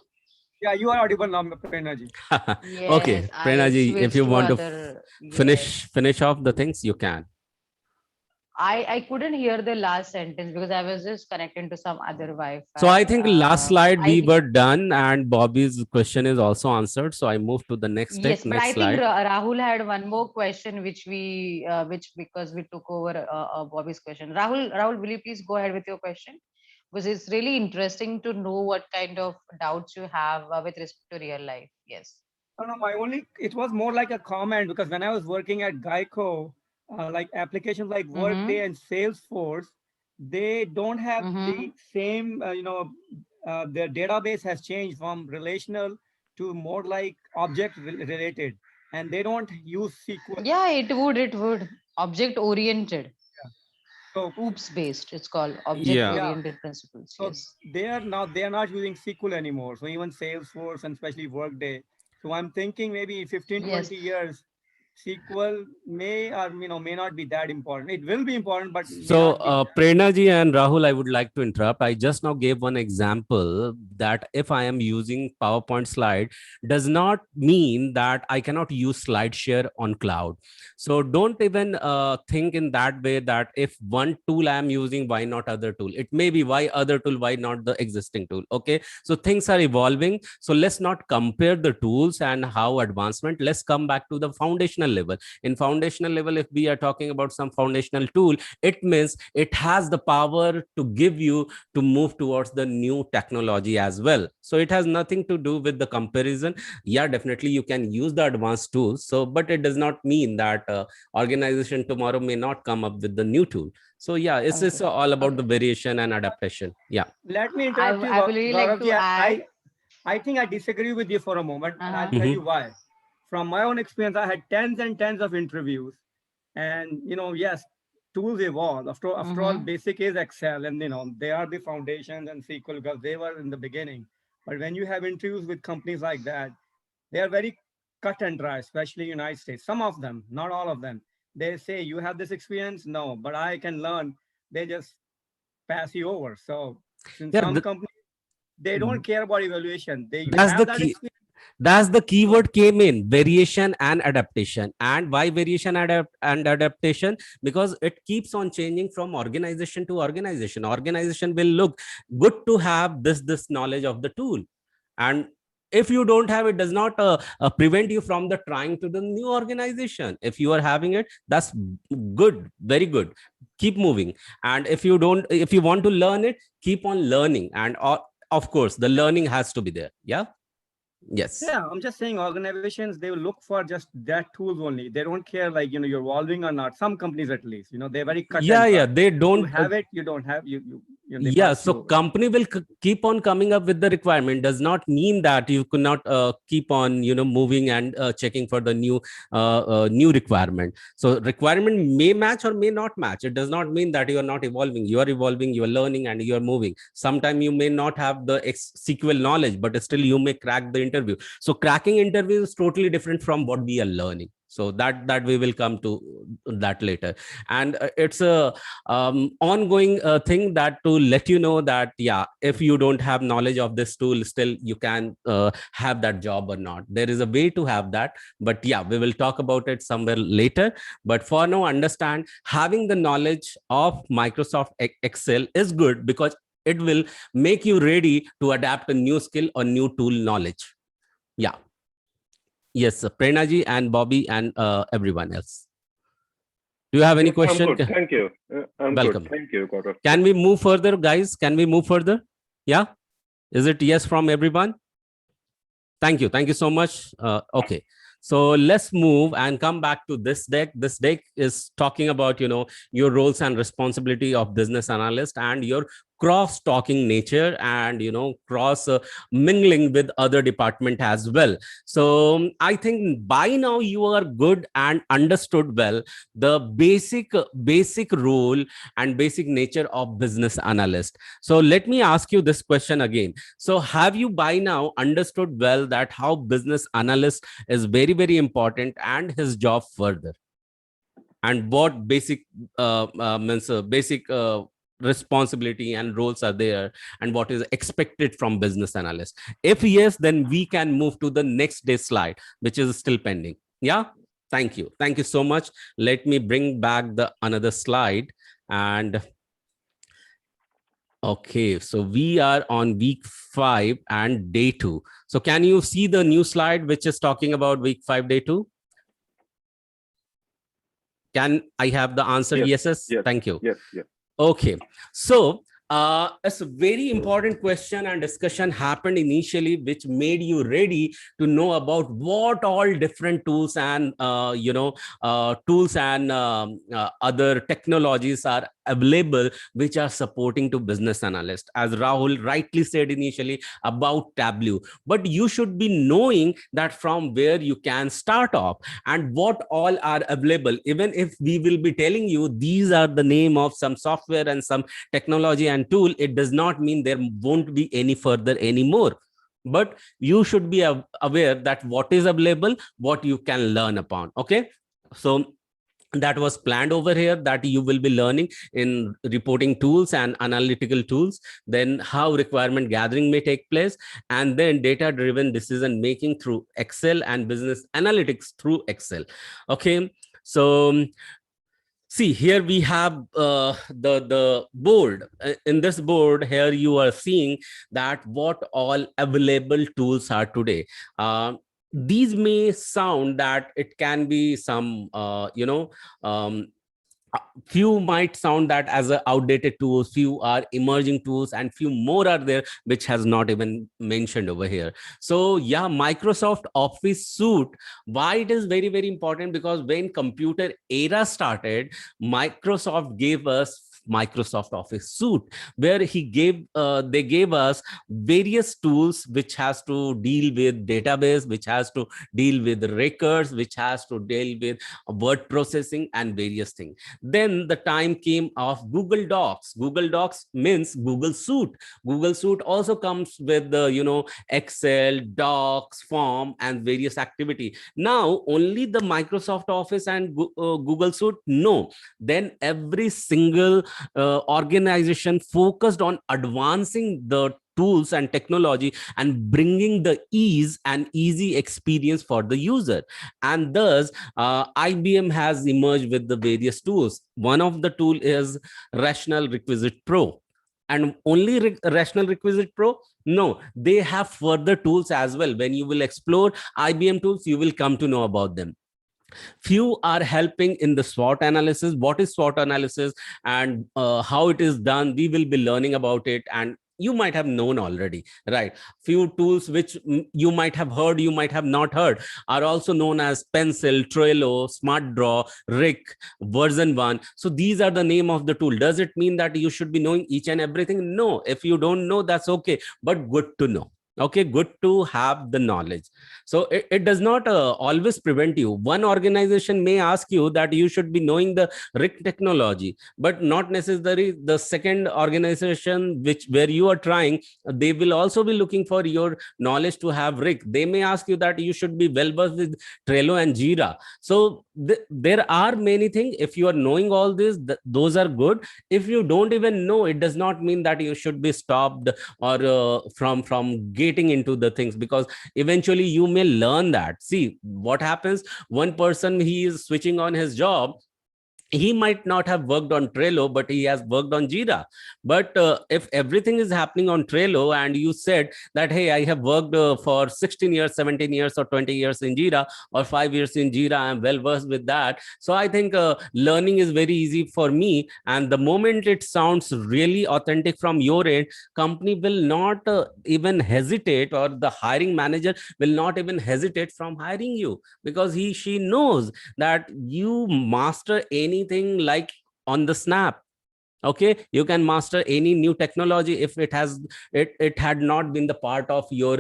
Yeah, you are audible now, Prerna ji. Okay, Yes, Prerna I ji, if switched you to want to other. finish off the things, you can. I couldn't hear the last sentence because I was just connecting to some other Wi-Fi. So I think last slide we I were done, and Bobby's question is also answered. So I move to the next deck, yes, but next I think slide. Rahul had one more question, which because we took over Bobby's question. Rahul, will you please go ahead with your question? Because it's really interesting to know what kind of doubts you have with respect to real life. Yes. No, no, it was more like a comment because when I was working at Geico, like applications like Workday and Salesforce, they don't have the same, their database has changed from relational to more like object related, and they don't use SQL. Yeah, it would. Object oriented. So OOPS based. It's called object Yeah. oriented principles. So Yes. they are not using SQL anymore. So even Salesforce and especially Workday. So I'm thinking maybe 15, Yes. 20 years, SQL may or may not be that important. It will be important, but may So, not be. Prerna ji and Rahul, I would like to interrupt. I just now gave one example that if I am using PowerPoint slide, does not mean that I cannot use SlideShare on cloud. So don't even think in that way that if one tool I am using, why not other tool? It may be why other tool, why not the existing tool? Okay. So things are evolving. So let's not compare the tools and how advancement. Let's come back to the foundational level. In foundational level, if we are talking about some foundational tool, it means it has the power to give you to move towards the new technology as well. So it has nothing to do with the comparison. Yeah, definitely you can use the advanced tools. So, but it does not mean that organization tomorrow may not come up with the new tool. So yeah, it's Okay. all about Okay. the variation and adaptation. Yeah. Let me interrupt you, I would really like to Gauravji. add. I think I disagree with you for a moment, and I'll Uh-huh. tell you why. From my own experience, I had tens and tens of interviews, and yes, tools evolve. After all, basic is Excel, and they are the foundations and SQL because they were in the beginning. But when you have interviews with companies like that, they are very cut and dry, especially United States. Some of them, not all of them. They say you have this experience, no, but I can learn. They just pass you over. So in Yeah, some companies, they don't care about evaluation. You that's the have that key. experience. That's the keyword came in, variation and adaptation. And why variation and adaptation? Because it keeps on changing from organization to organization. Organization will look good to have this knowledge of the tool, and if you don't have it, does not prevent you from the trying to the new organization. If you are having it, that's good, very good. Keep moving. And if you don't, if you want to learn it, keep on learning. And of course the learning has to be there. Yeah. Yes. Yeah, I'm just saying organizations, they will look for just that tools only. They don't care like, you're evolving or not. Some companies at least, they're very cut Yeah, and dry. yeah, they don't You have it, you don't have, they yeah, pass so you over. company will keep on coming up with the requirement. Does not mean that you could not keep on moving and checking for the new requirement. So requirement may match or may not match. It does not mean that you are not evolving. You are evolving, you are learning, and you are moving. Sometimes you may not have the SQL knowledge, but still you may crack the interview. So cracking interview is totally different from what we are learning. So that we will come to that later. And it's a ongoing thing that to let you know that yeah, if you don't have knowledge of this tool, still you can have that job or not. There is a way to have that, but yeah, we will talk about it somewhere later. But for now, understand having the knowledge of Microsoft Excel is good because it will make you ready to adapt a new skill or new tool knowledge. Yeah. Yes, Prerna ji and Bobby and everyone else. Do you have any question? I'm good. Thank you. I'm Welcome. good. Thank you, Gaurav. Can we move further, guys? Can we move further? Yeah. Is it yes from everyone? Thank you. Thank you so much. Okay. So let's move and come back to this deck. This deck is talking about, your roles and responsibility of business analyst and your cross-talking nature and, cross mingling with other department as well. So I think by now you are good and understood well the basic role and basic nature of business analyst. So let me ask you this question again. So have you by now understood well that how business analyst is very, very important and his job further? And what basic responsibility and roles are there and what is expected from business analyst? If yes, then we can move to the next day slide, which is still pending. Yeah. Thank you. Thank you so much. Let me bring back the another slide. And okay, so we are on week 5 and day 2. So can you see the new slide which is talking about week 5, day 2? Can I have the answer? Yes. Yes. Thank you. Yes. Okay, so it's a very important question and discussion happened initially, which made you ready to know about what all different tools and tools and other technologies are available which are supporting to business analyst, as Rahul rightly said initially about Tableau. But you should be knowing that from where you can start off and what all are available. Even if we will be telling you these are the name of some software and some technology and tool, it does not mean there won't be any further anymore. But you should be aware that what is available, what you can learn upon. Okay, so that was planned over here, that you will be learning in reporting tools and analytical tools, then how requirement gathering may take place, and then data driven decision making through Excel and business analytics through Excel. Okay, so see, here we have the board. In this board here, you are seeing that what all available tools are today. These may sound that it can be some, um, few might sound that as a outdated tools, few are emerging tools, and few more are there which has not even mentioned over here. So yeah, Microsoft Office suite, why it is very, very important, because when computer era started, Microsoft gave us Microsoft Office suite, where they gave us various tools which has to deal with database, which has to deal with records, which has to deal with word processing and various things. Then the time came of Google Docs. Google Docs means Google Suite. Google Suite also comes with the Excel, Docs, form, and various activity. Now only the Microsoft Office and Google Suite? No. Then every single organization focused on advancing the tools and technology and bringing the ease and easy experience for the user. And thus IBM has emerged with the various tools. One of the tool is Rational Requisite Pro. And only Rational Requisite Pro? No, they have further tools as well. When you will explore IBM tools, you will come to know about them. Few are helping in the SWOT analysis. What is SWOT analysis and how it is done? We will be learning about it, and you might have known already, right? Few tools which you might have heard, you might have not heard, are also known as Pencil, Trello, SmartDraw, Rick, version 1. So these are the name of the tool. Does it mean that you should be knowing each and everything? No. If you don't know, that's okay, but good to know. Okay, good to have the knowledge. So it does not always prevent you. One organization may ask you that you should be knowing the RIC technology, but not necessarily the second organization where you are trying, they will also be looking for your knowledge to have RIC. They may ask you that you should be well versed with Trello and Jira. So there are many things. If you are knowing all this, those are good. If you don't even know, it does not mean that you should be stopped or from getting into the things, because eventually you may learn that. See what happens, one person, he is switching on his job, he might not have worked on Trello, but he has worked on Jira. But if everything is happening on Trello and you said that, hey, I have worked for 16 years, 17 years or 20 years in Jira, or 5 years in Jira, I'm well versed with that. So I think learning is very easy for me. And the moment it sounds really authentic from your end, company will not even hesitate, or the hiring manager will not even hesitate from hiring you, because she knows that you master anything like on the snap. Okay, you can master any new technology if it had not been the part of your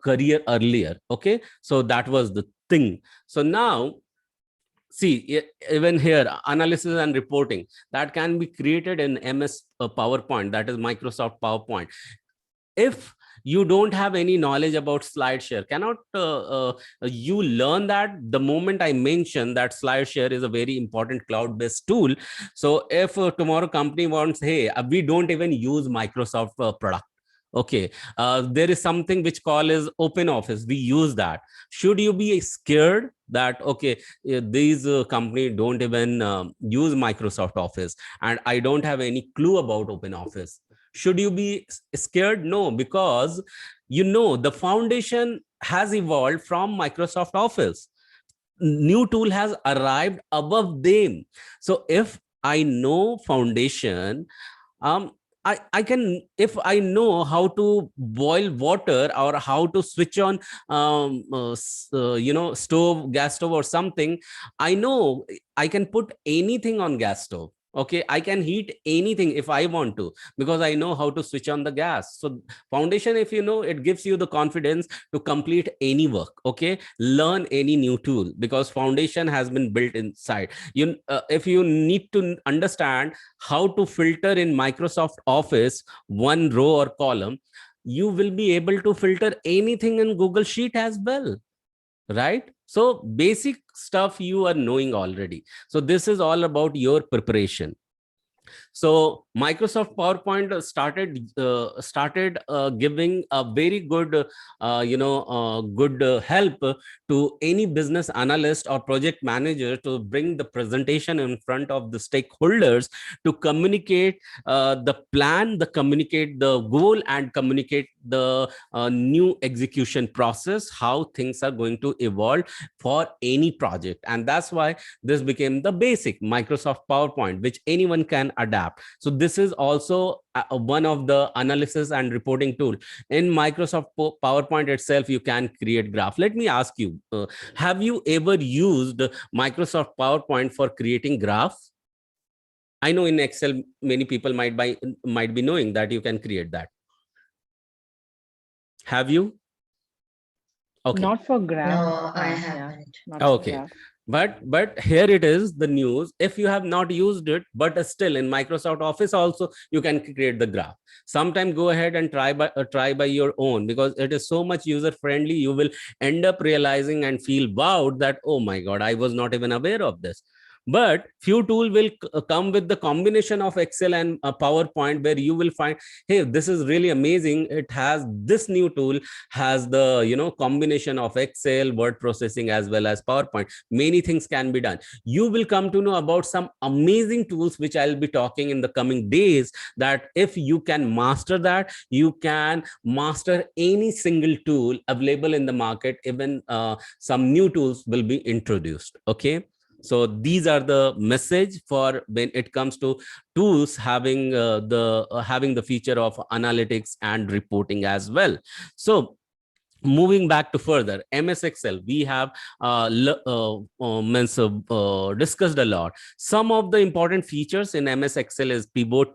career earlier. Okay, so that was the thing. So now see, even here, analysis and reporting, that can be created in MS PowerPoint, that is Microsoft PowerPoint. If you don't have any knowledge about SlideShare, cannot you learn that the moment I mentioned that SlideShare is a very important cloud-based tool? So if tomorrow company wants, hey, we don't even use Microsoft product. Okay, there is something which call is Open Office. We use that. Should you be scared that, okay, these company don't even use Microsoft Office, and I don't have any clue about Open Office. Should you be scared? No, because the foundation has evolved from Microsoft Office. New tool has arrived above them. So if I know foundation, um I can, if I know how to boil water or how to switch on stove, gas stove or something, I know I can put anything on gas stove. Okay, I can heat anything if I want to, because I know how to switch on the gas. So foundation, if you know, it gives you the confidence to complete any work. Okay, learn any new tool, because foundation has been built inside you. If you need to understand how to filter in Microsoft Office one row or column, you will be able to filter anything in Google Sheet as well, right? So basic stuff you are knowing already. So this is all about your preparation. So Microsoft PowerPoint started giving a very good help to any business analyst or project manager to bring the presentation in front of the stakeholders, to communicate the plan, the communicate the goal, and communicate the new execution process, how things are going to evolve for any project. And that's why this became the basic Microsoft PowerPoint, which anyone can adapt. So this is also one of the analysis and reporting tool. In Microsoft PowerPoint itself, you can create graph. Let me ask you, have you ever used Microsoft PowerPoint for creating graphs? I know in Excel, many people might be knowing that you can create that. Have you? Okay. Not for graph. No, I Yeah, haven't. not for Okay. graph. But here it is, the news. If you have not used it, but still in Microsoft Office also you can create the graph. Sometime go ahead and try by your own, because it is so much user friendly. You will end up realizing and feel wowed that, oh my God, I was not even aware of this. But few tool will come with the combination of Excel and PowerPoint, where you will find, hey, this is really amazing. It has this new tool, has the combination of Excel, word processing, as well as PowerPoint. Many things can be done. You will come to know about some amazing tools, which I'll be talking in the coming days, that if you can master that, you can master any single tool available in the market. Even some new tools will be introduced. Okay. So these are the message for when it comes to tools having the feature of analytics and reporting as well. So moving back to further, MS Excel, we have discussed a lot. Some of the important features in MS Excel is pivot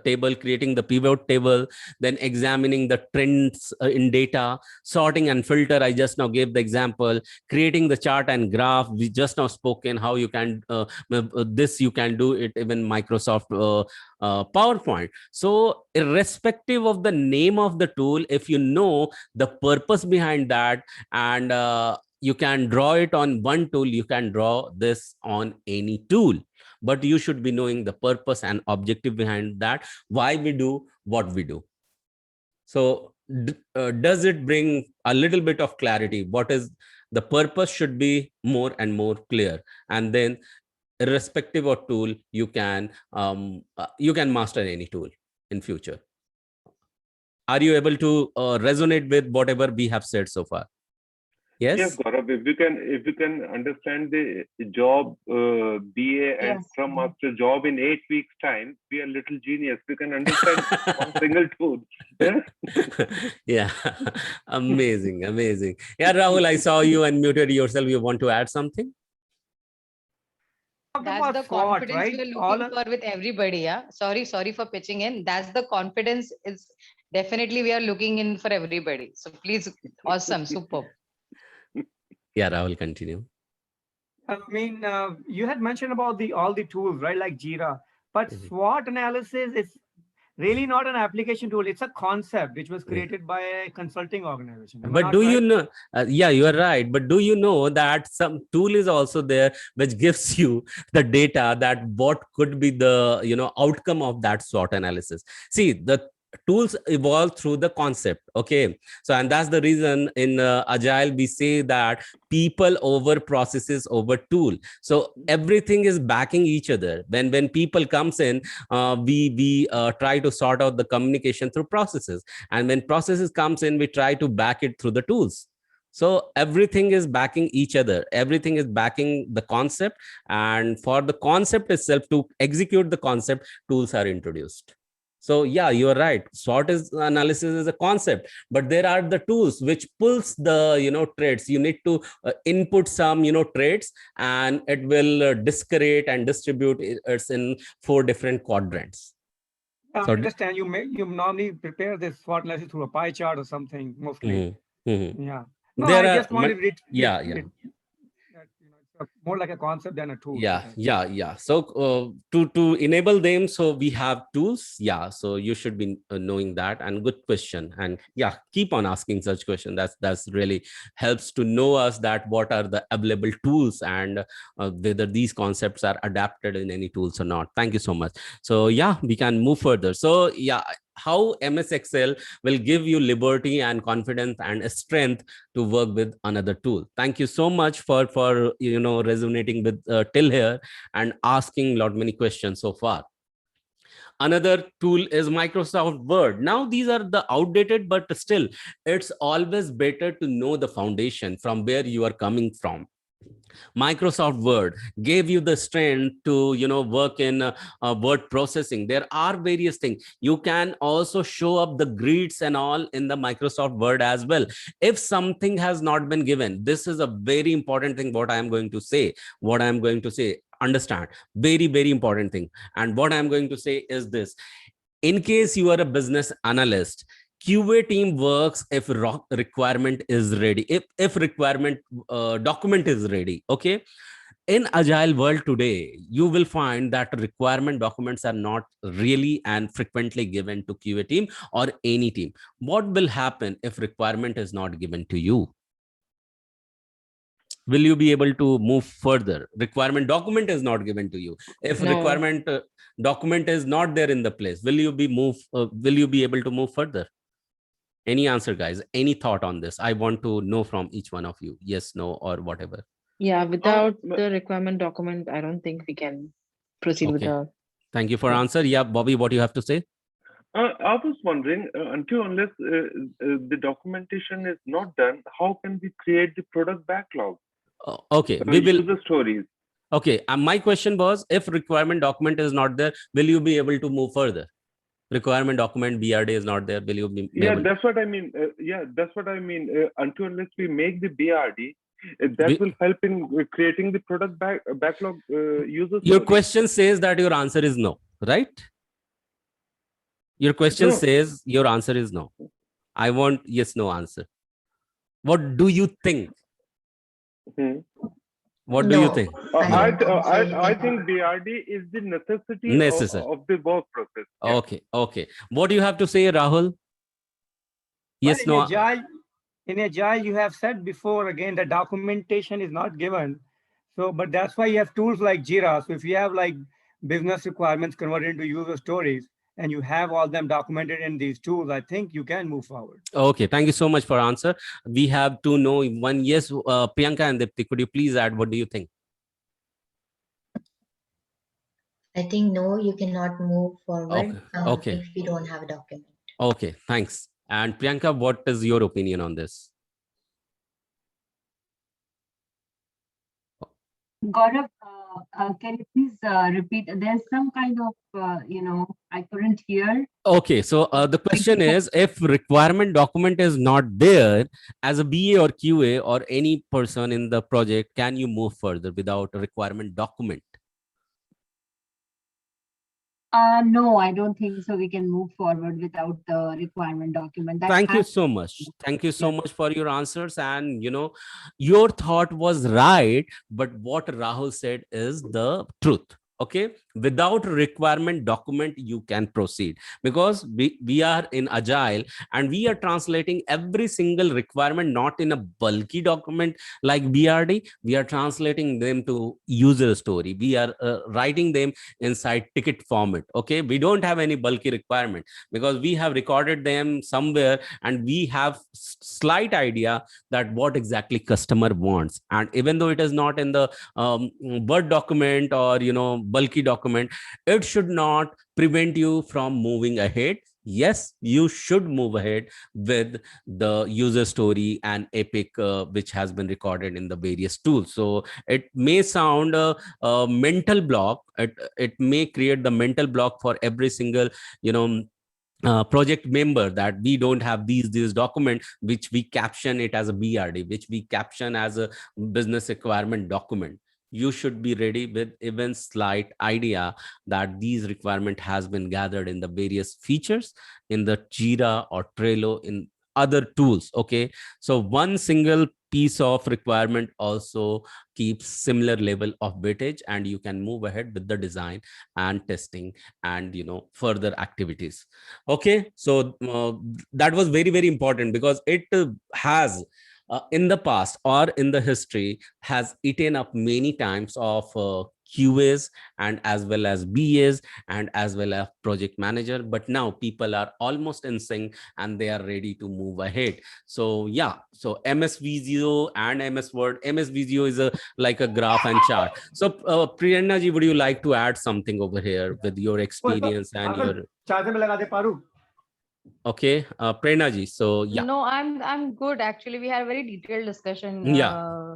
table, creating the pivot table, then examining the trends in data, sorting and filter. I just now gave the example, creating the chart and graph. We just now spoken how you can this you can do it even Microsoft PowerPoint. So irrespective of the name of the tool, if you know the purpose behind that, and you can draw it on one tool, you can draw this on any tool. But you should be knowing the purpose and objective behind that, why we do what we do. So does it bring a little bit of clarity? What is the purpose should be more and more clear. And then irrespective of tool, you can master any tool in future. Are you able to resonate with whatever we have said so far? Yes. Yes, Gaurav, if you can understand the job, BA and Yes. Scrum Master job in 8 weeks' time, we are little genius. We can understand one single tool. Yeah? Yeah. Amazing. Amazing. Yeah, Rahul, I saw you unmuted yourself. You want to add something? Talk That's about the SWOT, confidence right? we're All looking for with everybody. Yeah. Sorry for pitching in. That's the confidence is definitely we are looking in for everybody. So please, awesome, superb. Yeah, Rahul, continue. I mean, you had mentioned about all the tools, right? Like Jira, but Mhm. SWOT analysis is really not an application tool. It's a concept which was Yeah. created by a consulting organization. Am I But not do you right? know, yeah, you are right. But do you know that some tool is also there which gives you the data that what could be the outcome of that SWOT analysis? See, the tools evolve through the concept. Okay, so and that's the reason in agile we say that people over processes over tool. So everything is backing each other. When people comes in, we try to sort out the communication through processes, and when processes comes in, we try to back it through the tools. So everything is backing each other, everything is backing the concept, and for the concept itself to execute the concept, tools are introduced. So yeah, you're right. SWOT is analysis is a concept, but there are the tools which pulls the traits. You need to input some traits, and it will discrete and distribute it in 4 different quadrants. I So understand you normally prepare this SWOT analysis through a pie chart or something mostly. Yeah. No, there I are just wanted it. yeah. That, it's more like a concept than a tool. Yeah. So to enable them, so we have tools. Yeah, so you should be knowing that. And good question. And yeah, keep on asking such question. That's really helps to know us that what are the available tools, and whether these concepts are adapted in any tools or not. Thank you so much. So yeah, we can move further. So yeah, how MS Excel will give you liberty and confidence and strength to work with another tool. Thank you so much for resonating with till here and asking lot many questions so far. Another tool is Microsoft Word. Now these are the outdated, but still it's always better to know the foundation from where you are coming from. Microsoft Word gave you the strength to work in word processing. There are various things. You can also show up the grids and all in the Microsoft Word as well. If something has not been given, this is a very important thing. What I am going to say, understand, very, very important thing. And what I'm going to say is this: in case you are a business analyst, QA team works if requirement is ready, if requirement document is ready. Okay, in agile world today, you will find that requirement documents are not really and frequently given to QA team or any team. What will happen if requirement is not given to you? Will you be able to move further? Requirement document is not given to you. If No. requirement document is not there in the place, will you be able to move further? Any answer, guys? Any thought on this? I want to know from each one of you. Yes, no, or whatever. Yeah, without the requirement document, I don't think we can proceed with Okay. the. Thank you for Yeah. answer. Yeah, Bobby, what do you have to say? I was wondering, until unless the documentation is not done, how can we create the product backlog? Okay, we will. User stories. Okay, my question was, if requirement document is not there, will you be able to move further? Requirement document BRD is not there. Will you be Yeah, able that's what I mean. That's what I mean. Until unless we make the BRD, that will help in creating the product backlog user Your stories. question says that your answer is no, right? Your question No. says your answer is no. I want yes, no answer. What do you think? What do you No, think? I don't think so. You I can- think BRD is the necessity Necessary. of the work process. Yeah. Okay. What do you have to say, Rahul? Yes, no. In Agile, you have said before again that documentation is not given. So, but that's why you have tools like Jira. So if you have like business requirements converted into user stories and you have all them documented in these tools, I think you can move forward. Okay, thank you so much for answer. We have to know one. Yes, Priyanka and Dipti, could you please add? What do you think? I think no, you cannot move forward Okay. if you don't have a document. Okay, thanks. And Priyanka, what is your opinion on this? Gaurav, can you please repeat? There's some kind of, I couldn't hear. Okay, so the question is, if requirement document is not there, as a BA or QA or any person in the project, can you move further without a requirement document? No, I don't think so. We can move forward without the requirement document. Thank you so much. Thank you so much for your answers. And your thought was right, but what Rahul said is the truth. Okay, without requirement document you can proceed, because we are in agile and we are translating every single requirement not in a bulky document like BRD. We are translating them to user story. We are writing them inside ticket format. Okay, we don't have any bulky requirement because we have recorded them somewhere and we have slight idea that what exactly customer wants. And even though it is not in the Word document or bulky document, it should not prevent you from moving ahead. Yes, you should move ahead with the user story and epic which has been recorded in the various tools. So it may sound a mental block, it may create the mental block for every single project member, that we don't have these document which we caption it as a BRD, which we caption as a business requirement document. You should be ready with even slight idea that these requirement has been gathered in the various features in the Jira or Trello, in other tools. Okay, so one single piece of requirement also keeps similar level of weightage, and you can move ahead with the design and testing and further activities. Okay, so that was very, very important because it has in the past or in the history has eaten up many times of QAs and as well as BAs and as well as project manager. But now people are almost in sync and they are ready to move ahead. So yeah, so MS Visio and MS Word. MS Visio is like a graph and chart. So Prerna ji, would you like to add something over here with your experience and your... Okay, Prerna ji. So yeah. No, I'm good actually. We had a very detailed discussion. Yeah.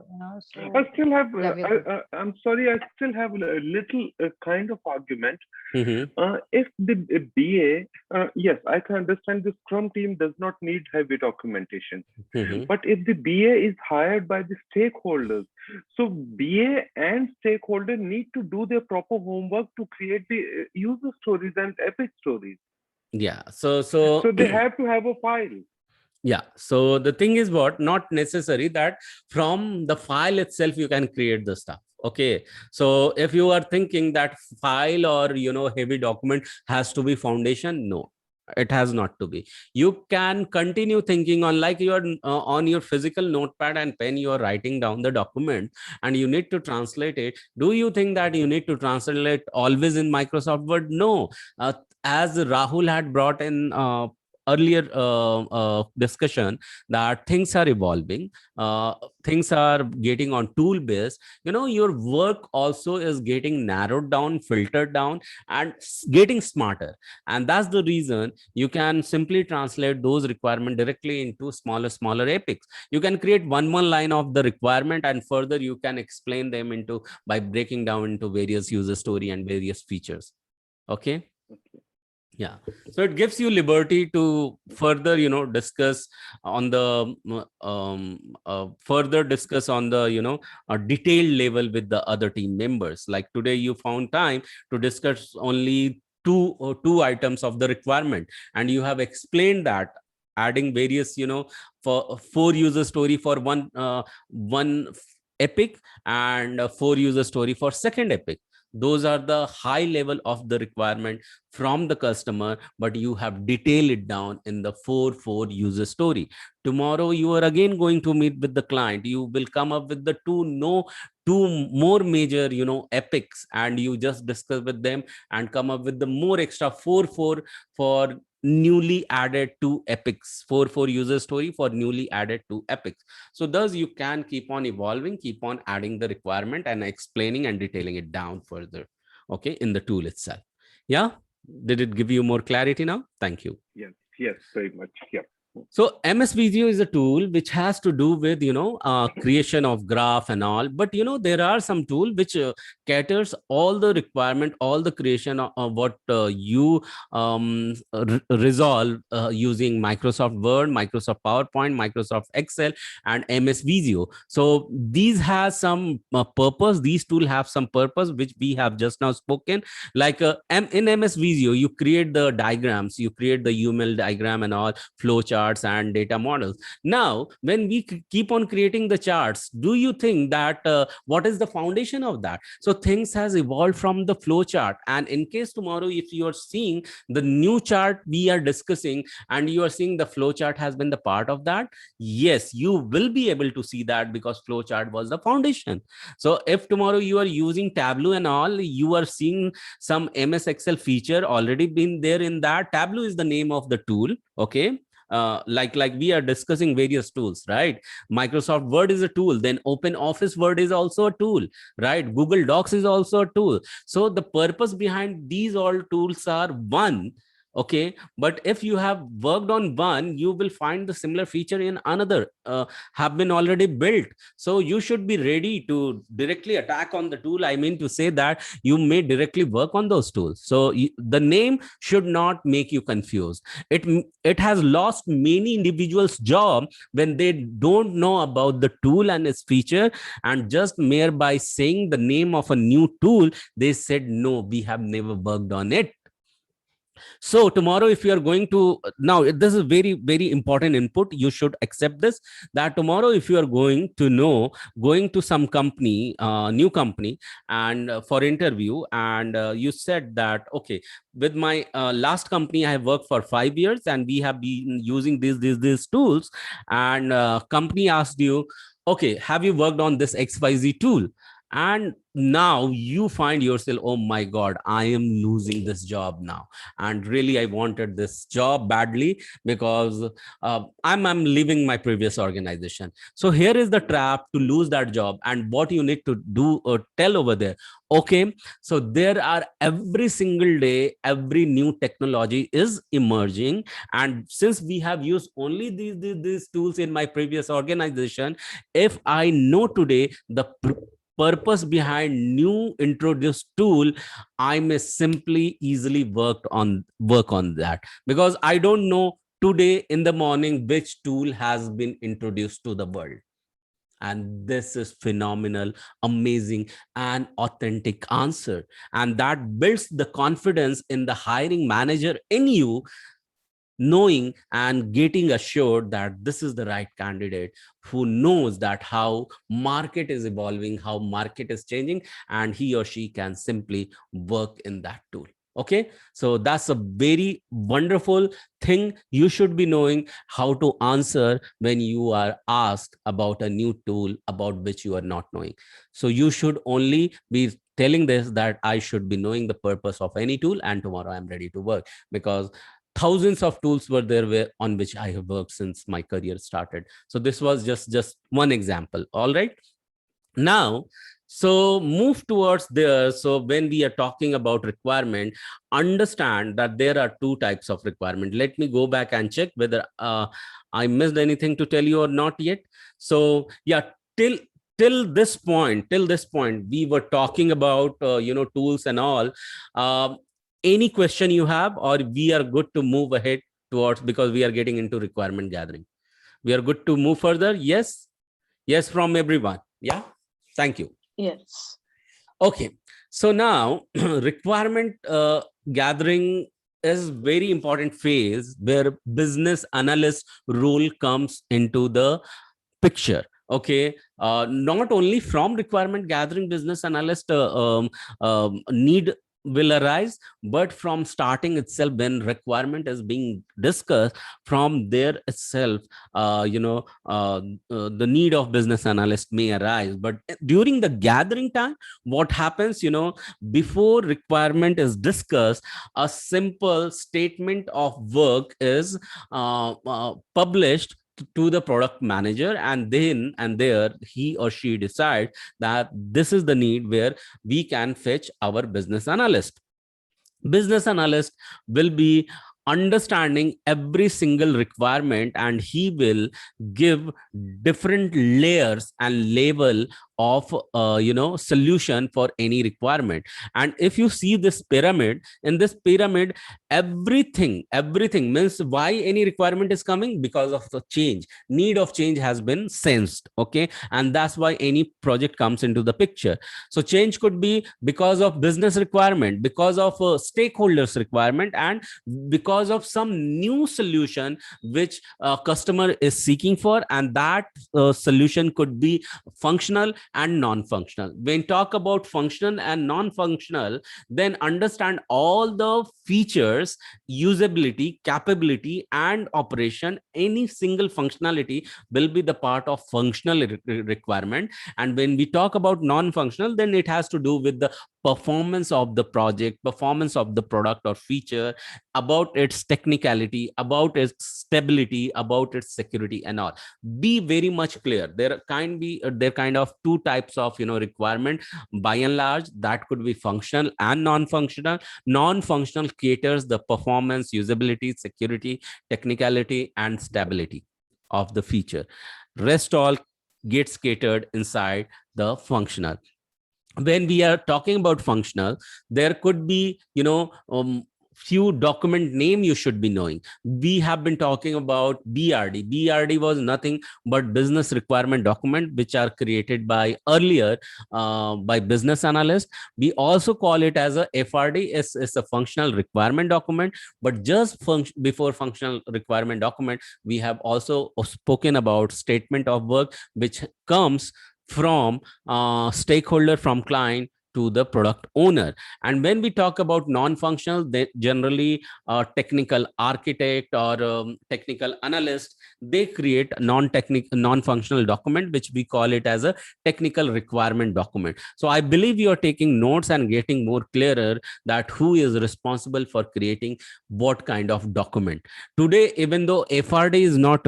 So I still have, yeah, we're good. I'm sorry, I still have a little kind of argument. Mhm. If the BA, yes, I can understand the Scrum team does not need heavy documentation. Mhm. But if the BA is hired by the stakeholders, so BA and stakeholder need to do their proper homework to create the user stories and epic stories. Yeah. So they have to have a file. Yeah. So the thing is what, not necessary that from the file itself you can create the stuff. Okay. So if you are thinking that file or, heavy document has to be foundation, no, it has not to be. You can continue thinking on like you're on your physical notepad and pen, you are writing down the document and you need to translate it. Do you think that you need to translate always in Microsoft Word? No. As Rahul had brought in earlier discussion, that things are evolving, things are getting on tool based, your work also is getting narrowed down, filtered down, and getting smarter. And that's the reason you can simply translate those requirements directly into smaller epics. You can create one line of the requirement and further you can explain them into by breaking down into various user story and various features. Okay. Yeah, so it gives you liberty to further discuss on the further discuss on the detailed level with the other team members. Like today you found time to discuss only two items of the requirement, and you have explained that, adding various for user story for one epic and 4 user story for second epic. Those are the high level of the requirement from the customer, but you have detailed it down in the 4 user story. Tomorrow you are again going to meet with the client, you will come up with the two more major epics, and you just discuss with them and come up with the more extra 4 for newly added 2 epics, 4 user story for newly added 2 epics. So thus you can keep on evolving, keep on adding the requirement and explaining and detailing it down further, okay, in the tool itself. Yeah, did it give you more clarity now? Thank you. Yes, very much. Yeah. So MS Visio is a tool which has to do with creation of graph and all, but there are some tool which caters all the requirement, all the creation of what you resolve using Microsoft Word, Microsoft PowerPoint, Microsoft Excel, and MS Visio. So these has some purpose. These tools have some purpose which we have just now spoken. Like in MS Visio, you create the diagrams, you create the UML diagram and all, flow chart, charts and data models. Now, when we keep on creating the charts, do you think that what is the foundation of that? So things has evolved from the flow chart. And in case tomorrow, if you are seeing the new chart we are discussing and you are seeing the flow chart has been the part of that, yes, you will be able to see that because flow chart was the foundation. So if tomorrow you are using Tableau and all, you are seeing some MS Excel feature already been there in that. Tableau is the name of the tool. Okay. Like we are discussing various tools, right? Microsoft Word is a tool, then Open Office Word is also a tool, right? Google Docs is also a tool. So the purpose behind these all tools are one. Okay, but if you have worked on one, you will find the similar feature in another have been already built. So you should be ready to directly attack on the tool. I mean to say that you may directly work on those tools. So the name should not make you confused. It has lost many individuals job when they don't know about the tool and its feature, and just mere by saying the name of a new tool, they said no, we have never worked on it. So tomorrow, if you are going to, now this is very, very important input, you should accept this, that tomorrow, if you are going to some company, new company, and for interview, and you said that, okay, with my last company, I have worked for 5 years and we have been using these tools, and company asked you, okay, have you worked on this XYZ tool? And now you find yourself, oh my God, I am losing this job now. And really, I wanted this job badly because I'm leaving my previous organization. So here is the trap to lose that job. And what you need to do or tell over there. Okay, so there are every single day, every new technology is emerging. And since we have used only these tools in my previous organization, if I know today the purpose behind new introduced tool, I may simply easily work on that, because I don't know today in the morning which tool has been introduced to the world. And this is phenomenal, amazing, and authentic answer. And that builds the confidence in the hiring manager in you, knowing and getting assured that this is the right candidate who knows that how market is evolving, how market is changing, and he or she can simply work in that tool. Okay, so that's a very wonderful thing. You should be knowing how to answer when you are asked about a new tool about which you are not knowing. So you should only be telling this, that I should be knowing the purpose of any tool, and tomorrow I'm ready to work, because thousands of tools were there on which I have worked since my career started. So this was just one example. All right. Now, so move towards there. So when we are talking about requirement, understand that there are two types of requirement. Let me go back and check whether I missed anything to tell you or not yet. So yeah, till this point, we were talking about tools and all. Any question you have, or we are good to move ahead towards, because we are getting into requirement gathering? We are good to move further. Yes from everyone. Yeah, thank you. Yes. Okay, so now requirement gathering is very important phase where business analyst role comes into the picture. Okay, not only from requirement gathering business analyst need will arise, but from starting itself, when requirement is being discussed, from there itself the need of business analyst may arise. But during the gathering time, what happens, before requirement is discussed, a simple statement of work is published to the product manager, and then and there he or she decides that this is the need where we can fetch our business analyst. Business analyst will be understanding every single requirement, and he will give different layers and label of solution for any requirement. And if you see this pyramid, in this pyramid, everything means why any requirement is coming, because of the change, need of change has been sensed. Okay, and that's why any project comes into the picture. So change could be because of business requirement, because of stakeholders requirement, and because of some new solution which customer is seeking for, and that solution could be functional and non-functional. When talk about functional and non-functional, then understand all the features, usability, capability, and operation. Any single functionality will be the part of functional requirement. And when we talk about non-functional, then it has to do with the performance of the project, performance of the product or feature, about its technicality, about its stability, about its security and all. Be very much clear. There kind of two types of requirement. By and large, that could be functional and non-functional. Non-functional caters the performance, usability, security, technicality, and stability of the feature. Rest all gets catered inside the functional. When we are talking about functional, there could be few document name you should be knowing. We have been talking about BRD was nothing but business requirement document, which are created by earlier by business analyst. We also call it as a FRD. It's a functional requirement document. But just before functional requirement document, we have also spoken about statement of work, which comes from stakeholder, from client to the product owner. And when we talk about non-functional, they generally technical architect or technical analyst, they create non-functional document, which we call it as a technical requirement document. So I believe you are taking notes and getting more clearer that who is responsible for creating what kind of document. Today, even though FRD is not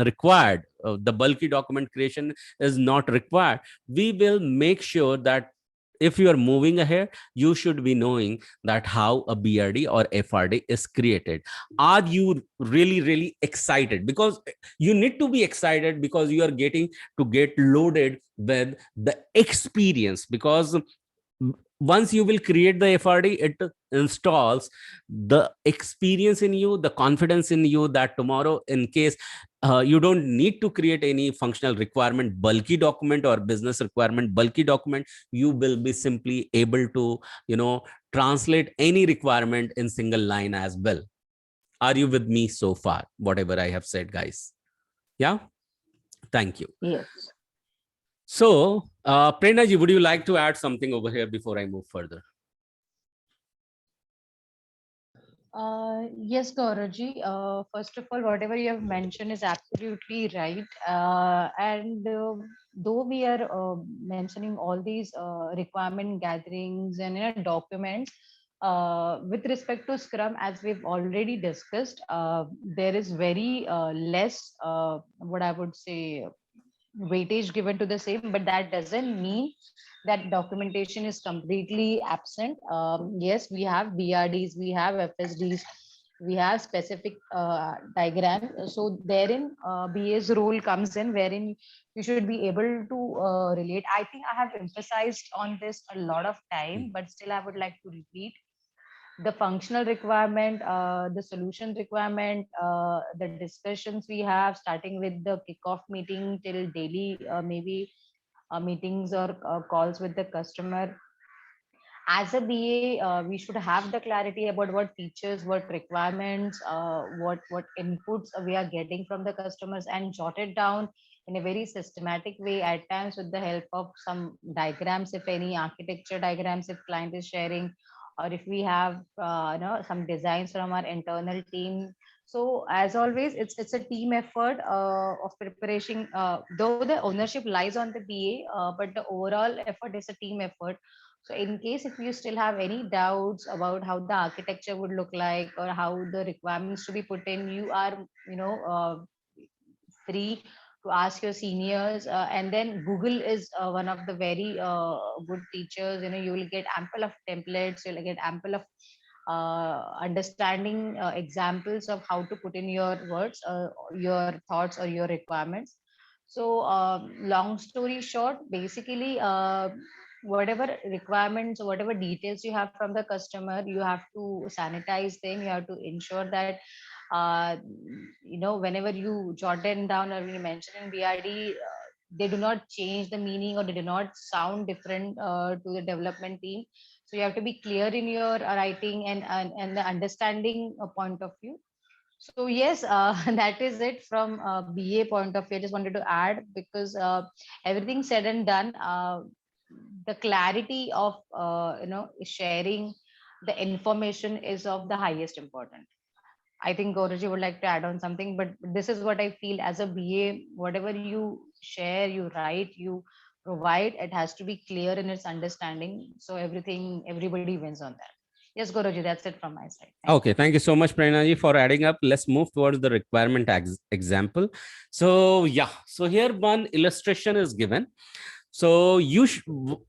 required, the bulky document creation is not required, we will make sure that if you are moving ahead, you should be knowing that how a BRD or FRD is created. Are you really excited? Because you need to be excited, because you are getting to get loaded with the experience. Because once you will create the FRD, it installs the experience in you, the confidence in you, that tomorrow, in case you don't need to create any functional requirement bulky document or business requirement bulky document, you will be simply able to translate any requirement in single line as well. Are you with me so far, whatever I have said, guys? Yeah, thank you. Yes. So Prerna ji, would you like to add something over here before I move further? Yes, Gaurav. First of all, whatever you have mentioned is absolutely right. Though we are mentioning all these requirement gatherings and documents, with respect to Scrum, as we've already discussed, there is very less, what I would say, weightage given to the same, but that doesn't mean that documentation is completely absent. Yes, we have BRDs, we have FSDs, we have specific diagrams. So therein BA's role comes in, wherein you should be able to relate. I think I have emphasized on this a lot of time, but still I would like to repeat the functional requirement, the solution requirement, the discussions we have, starting with the kickoff meeting till daily, maybe meetings or calls with the customer. As a BA, we should have the clarity about what features, what requirements, what inputs we are getting from the customers, and jot it down in a very systematic way, at times with the help of some diagrams, if any architecture diagrams, if client is sharing, or if we have some designs from our internal team. So as always, it's a team effort of preparation, though the ownership lies on the BA, but the overall effort is a team effort. So in case if you still have any doubts about how the architecture would look like, or how the requirements to be put in, you are free to ask your seniors. And then Google is one of the very good teachers. You will get ample of templates, you'll get ample of understanding examples of how to put in your words, your thoughts, or your requirements. So, long story short, basically, whatever requirements, whatever details you have from the customer, you have to sanitize them. You have to ensure that, uh, whenever you jot them down or when you mention in BRD, they do not change the meaning or they do not sound different to the development team. So you have to be clear in your writing and the understanding point of view. So yes, that is it from BA point of view. I just wanted to add because everything said and done, the clarity of sharing the information is of the highest importance. I think Gauraji would like to add on something, but this is what I feel as a BA. Whatever you share, you write, you provide, it has to be clear in its understanding. So everybody wins on that. Yes, Gauraji, that's it from my side. Okay, thank you so much, Prernaji, for adding up. Let's move towards the requirement example. So yeah, so here one illustration is given. So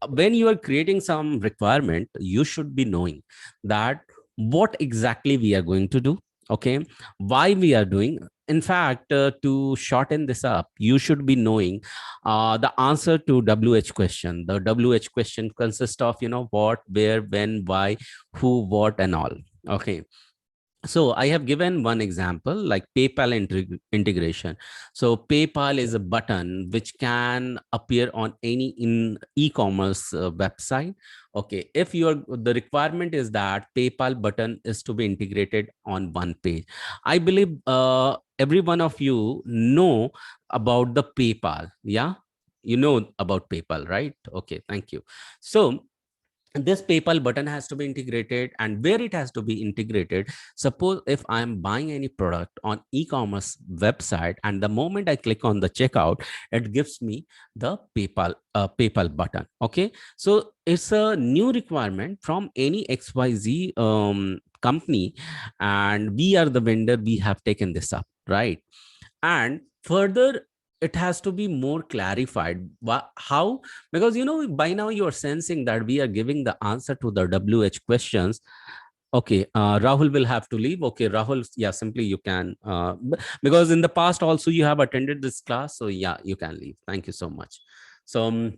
when you are creating some requirement, you should be knowing that what exactly we are going to do. Okay, why we are doing. In fact, to shorten this up, you should be knowing the answer to WH question. The WH question consists of, what, where, when, why, who, what, and all. Okay, so I have given one example like PayPal integration. So PayPal is a button which can appear on any in e-commerce website. Okay, if the requirement is that PayPal button is to be integrated on one page. I believe every one of you know about the PayPal. Yeah, you know about PayPal, right? Okay, thank you. So this PayPal button has to be integrated, and where it has to be integrated, suppose if I'm buying any product on e-commerce website, and the moment I click on the checkout, it gives me the PayPal button. Okay, so it's a new requirement from any XYZ company, and we are the vendor, we have taken this up, right? And further, it has to be more clarified. How? Because by now you are sensing that we are giving the answer to the WH questions. Okay, Rahul will have to leave. Okay, Rahul, yeah, simply you can, because in the past also you have attended this class, so yeah, you can leave. Thank you so much. So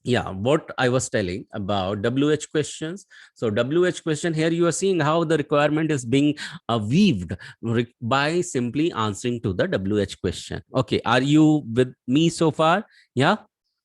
yeah, what I was telling about WH questions. So WH question, here you are seeing how the requirement is being weaved by simply answering to the WH question. Okay, are you with me so far? Yeah,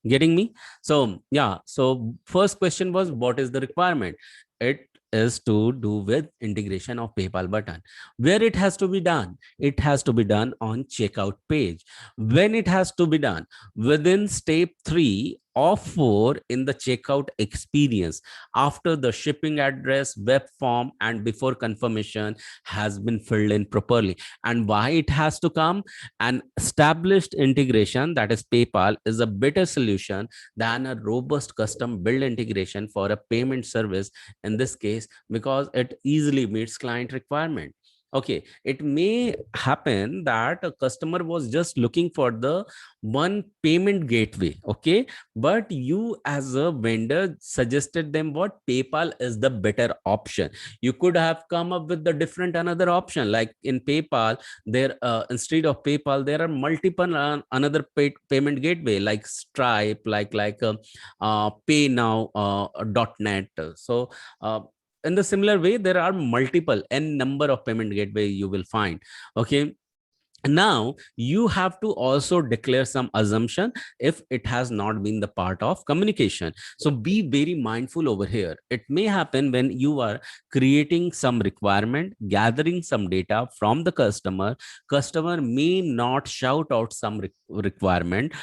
getting me? So yeah, so first question was, what is the requirement? It is to do with integration of PayPal button. Where it has to be done? It has to be done on checkout page. When it has to be done? Within step 3 or 4 in the checkout experience, after the shipping address, web form, and before confirmation has been filled in properly. And why it has to come? An established integration, that is PayPal, is a better solution than a robust custom build integration for a payment service in this case, because it easily meets client requirement. Okay, it may happen that a customer was just looking for the one payment gateway. Okay, but you as a vendor suggested them what PayPal is the better option. You could have come up with the different another option, like in PayPal there, instead of PayPal there are multiple another payment gateway like Stripe, Pay Now, .net. So in the similar way, there are multiple n number of payment gateway you will find. Okay, now you have to also declare some assumption if it has not been the part of communication. So be very mindful over here. It may happen when you are creating some requirement, gathering some data from the customer may not shout out some requirement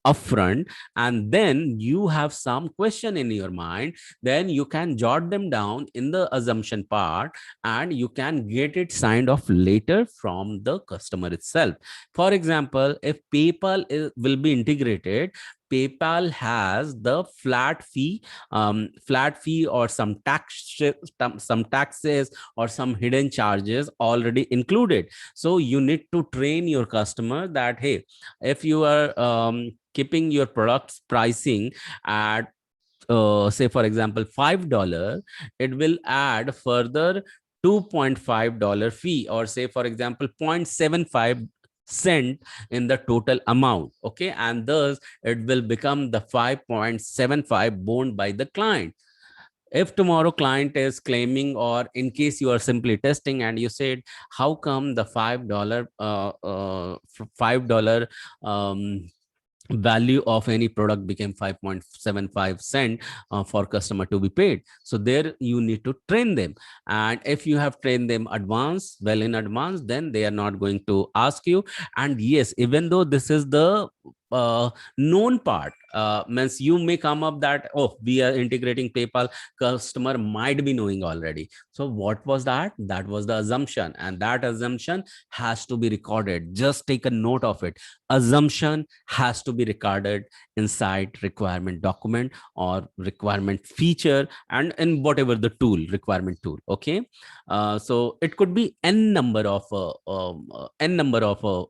upfront, and then you have some question in your mind, then you can jot them down in the assumption part, and you can get it signed off later from the customer itself. For example, if PayPal will be integrated, PayPal has the flat fee or some taxes or some hidden charges already included. So you need to train your customer that, hey, if you are keeping your products pricing at say for example $5, it will add further $2.5 fee, or say for example 0.75 cent in the total amount. Okay, and thus it will become the 5.75 borne by the client. If tomorrow client is claiming, or in case you are simply testing and you said, how come the $5 value of any product became 5.75 cent for customer to be paid? So there you need to train them, and if you have trained them well in advance, then they are not going to ask you. And yes, even though this is the known part, means you may come up that, oh, we are integrating PayPal, customer might be knowing already. So what was that? That was the assumption, and that assumption has to be recorded. Just take a note of it. Assumption has to be recorded inside requirement document or requirement feature, and in whatever the tool, requirement tool. Okay, so it could be n number of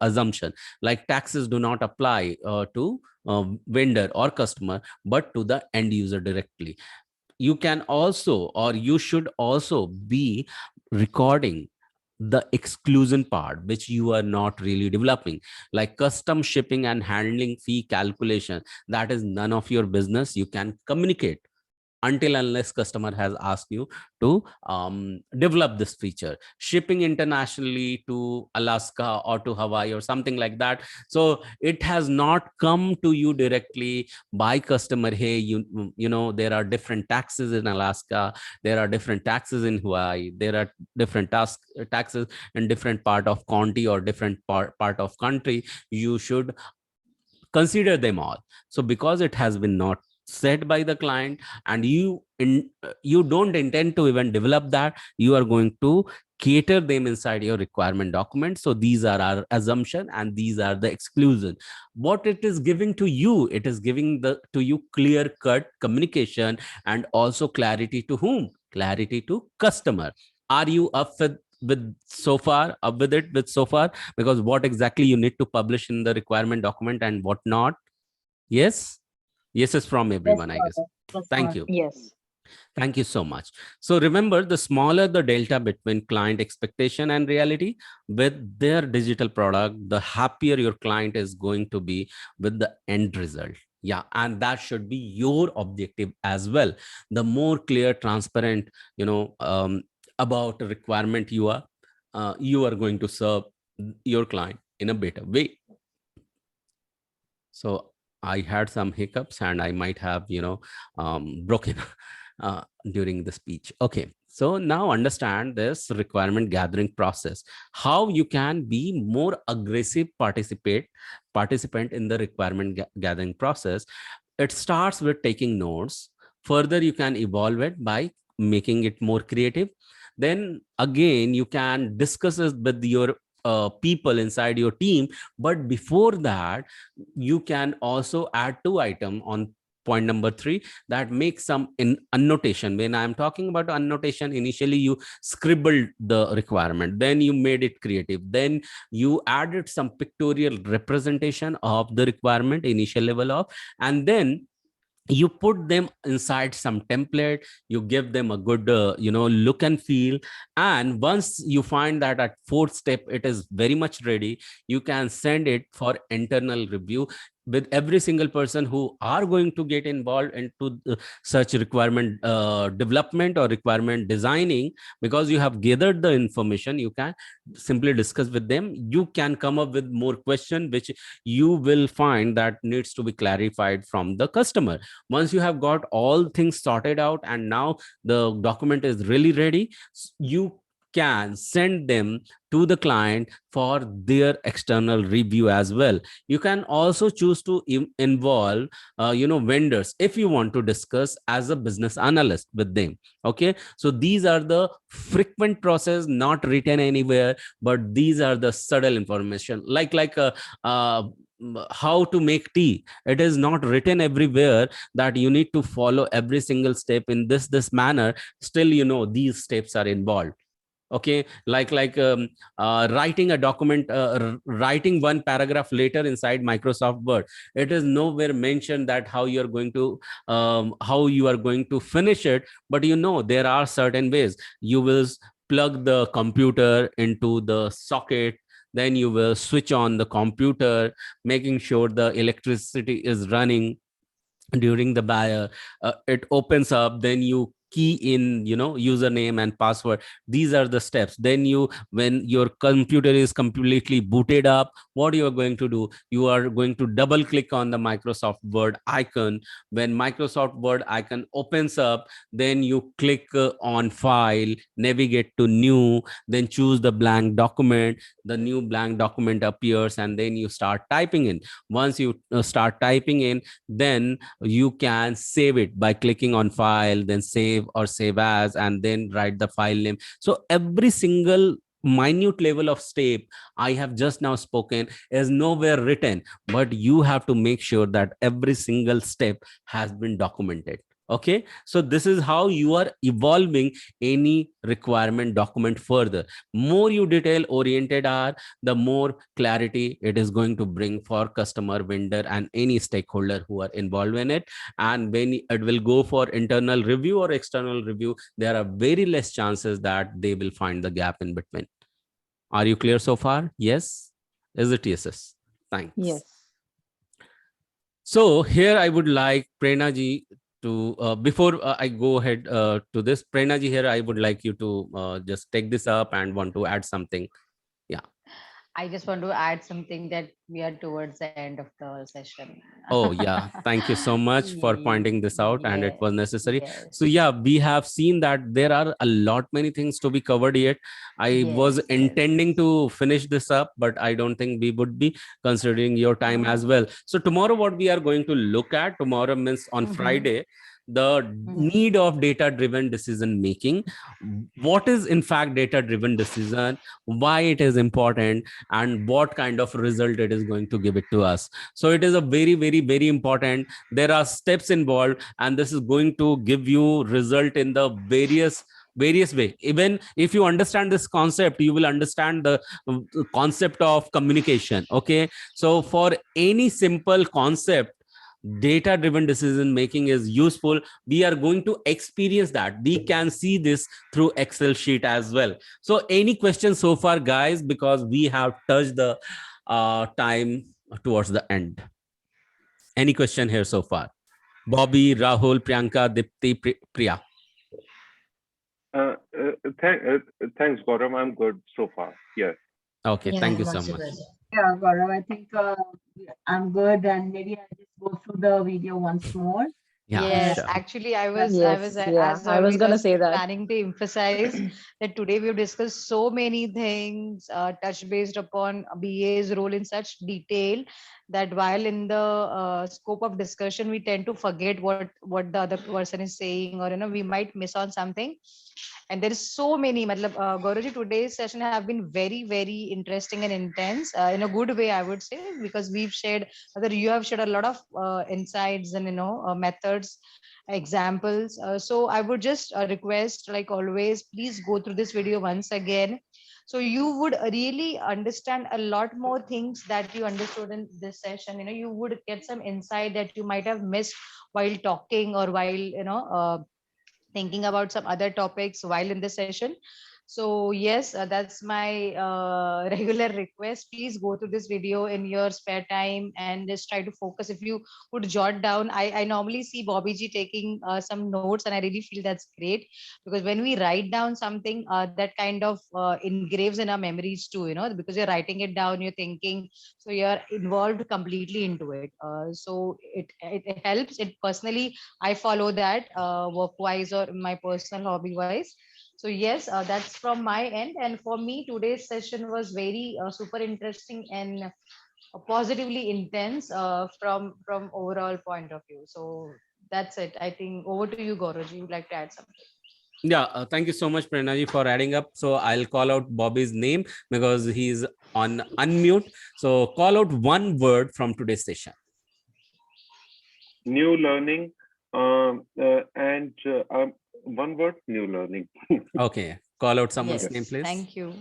assumption, like taxes do not apply to vendor or customer, but to the end user directly. You can also, or you should also be recording the exclusion part, which you are not really developing, like custom shipping and handling fee calculation. That is none of your business. You can communicate until unless customer has asked you to develop this feature. Shipping internationally to Alaska or to Hawaii or something like that, so it has not come to you directly by customer. Hey, you know, there are different taxes in Alaska, there are different taxes in Hawaii, there are different taxes in different part of county or different part of country. You should consider them all. So because it has been not said by the client, and you don't intend to even develop that, you are going to cater them inside your requirement document. So these are our assumption, and these are the exclusion. What it is giving to you, it is giving to you clear cut communication, and also clarity to whom? Clarity to customer. Are you up with so far, because what exactly you need to publish in the requirement document and what not? Yes, yes is from everyone, I guess. Thank you. Yes. Thank you so much. So remember, the smaller the delta between client expectation and reality with their digital product, the happier your client is going to be with the end result. Yeah, and that should be your objective as well. The more clear, transparent, about a requirement you are going to serve your client in a better way. So I had some hiccups, and I might have, broken during the speech. Okay, so now understand this requirement gathering process, how you can be more aggressive participant in the requirement gathering process. It starts with taking notes. Further, you can evolve it by making it more creative. Then again, you can discuss it with your people inside your team. But before that, you can also add 2 items on point number 3, that makes some annotation. When I'm talking about annotation, initially you scribbled the requirement, then you made it creative, then you added some pictorial representation of the requirement initial level of, and then you put them inside some template, you give them a good look and feel. And once you find that at 4th step it is very much ready, you can send it for internal review with every single person who are going to get involved into such requirement development or requirement designing. Because you have gathered the information, you can simply discuss with them. You can come up with more question which you will find that needs to be clarified from the customer. Once you have got all things sorted out and now the document is really ready, you can send them to the client for their external review as well. You can also choose to involve vendors if you want to discuss as a business analyst with them. Okay, so these are the frequent process, not written anywhere, but these are the subtle information, like how to make tea. It is not written everywhere that you need to follow every single step in this manner. Still, these steps are involved. Okay, like writing a document, writing one paragraph later inside Microsoft Word, it is nowhere mentioned that how you are going to finish it. But there are certain ways. You will plug the computer into the socket, then you will switch on the computer, making sure the electricity is running during the buyer. It opens up, then you key in, username and password. These are the steps. Then when your computer is completely booted up, what you are going to do, you are going to double click on the Microsoft Word icon. When Microsoft Word icon opens up, then you click on file, navigate to new, then choose the blank document. The new blank document appears, and then you start typing in. Once you start typing in, then you can save it by clicking on file, then save or save as, and then write the file name. So every single minute level of step I have just now spoken is nowhere written, but you have to make sure that every single step has been documented. Okay, so this is how you are evolving any requirement document further. More you detail oriented are, the more clarity it is going to bring for customer, vendor, and any stakeholder who are involved in it. And when it will go for internal review or external review, there are very less chances that they will find the gap in between. Are you clear so far? Yes? Is it yes? Thanks. Yes. So here I would like Prerna ji to, before I go ahead to this, Prerna ji, here I would like you to just take this up and want to add something. I just want to add something that we are towards the end of the session. Oh yeah, thank you so much for pointing this out, and it was necessary. So Yes. yeah, we have seen that there are a lot many things to be covered yet. I was Yes, intending yes. to finish this up, but I don't think we would be, considering your time as well. So tomorrow, what we are going to look at, tomorrow means on Mhm. Friday, the need of data driven decision making. What is in fact data driven decision, why it is important, and what kind of result it is going to give it to us. So it is a very, very, very important. There are steps involved, and this is going to give you result in the various way. Even if you understand this concept, you will understand the concept of communication. Okay, so for any simple concept, data driven decision making is useful. We are going to experience that. We can see this through Excel sheet as well. So any questions so far, guys, because we have touched the time towards the end. Any question here so far? Bobby, Rahul, Priyanka, Dipti, Priya. Thanks, Gaurav. I'm good so far. Yes. Okay, Yeah, thank you I'm so also much. good. Yeah, Gaurav, I think I'm good, and maybe I'll just go through the video once more. Yeah, Yes, sure. actually, I was, Yes, yeah. as I was always, I gonna was say that. planning to emphasize that today we've discussed so many things, touch based upon BA's role in such detail that while in the scope of discussion, we tend to forget what the other person is saying, or we might miss on something. And there is so many. Gauraji, today's session have been very, very interesting and intense in a good way, I would say, because we've shared, whether you have shared a lot of insights and methods, examples. So I would just request, like always, please go through this video once again. So you would really understand a lot more things that you understood in this session. You would get some insight that you might have missed while talking, or while thinking about some other topics while in the session. So yes, that's my regular request. Please go through this video in your spare time and just try to focus. If you would jot down, I normally see Bobby ji taking some notes, and I really feel that's great, because when we write down something, that kind of engraves in our memories too, because you're writing it down, you're thinking, so you're involved completely into it. So it helps. It personally, I follow that work wise or my personal hobby wise. So yes, that's from my end. And for me, today's session was very super interesting and positively intense from overall point of view. So that's it. I think over to you, Gauraji. You'd like to add something? Yeah, thank you so much, Prerna, for adding up. So I'll call out Bobby's name because he's on unmute. So call out one word from today's session. New learning, and one word, new learning. Okay, call out someone's Yes, name, please. thank you.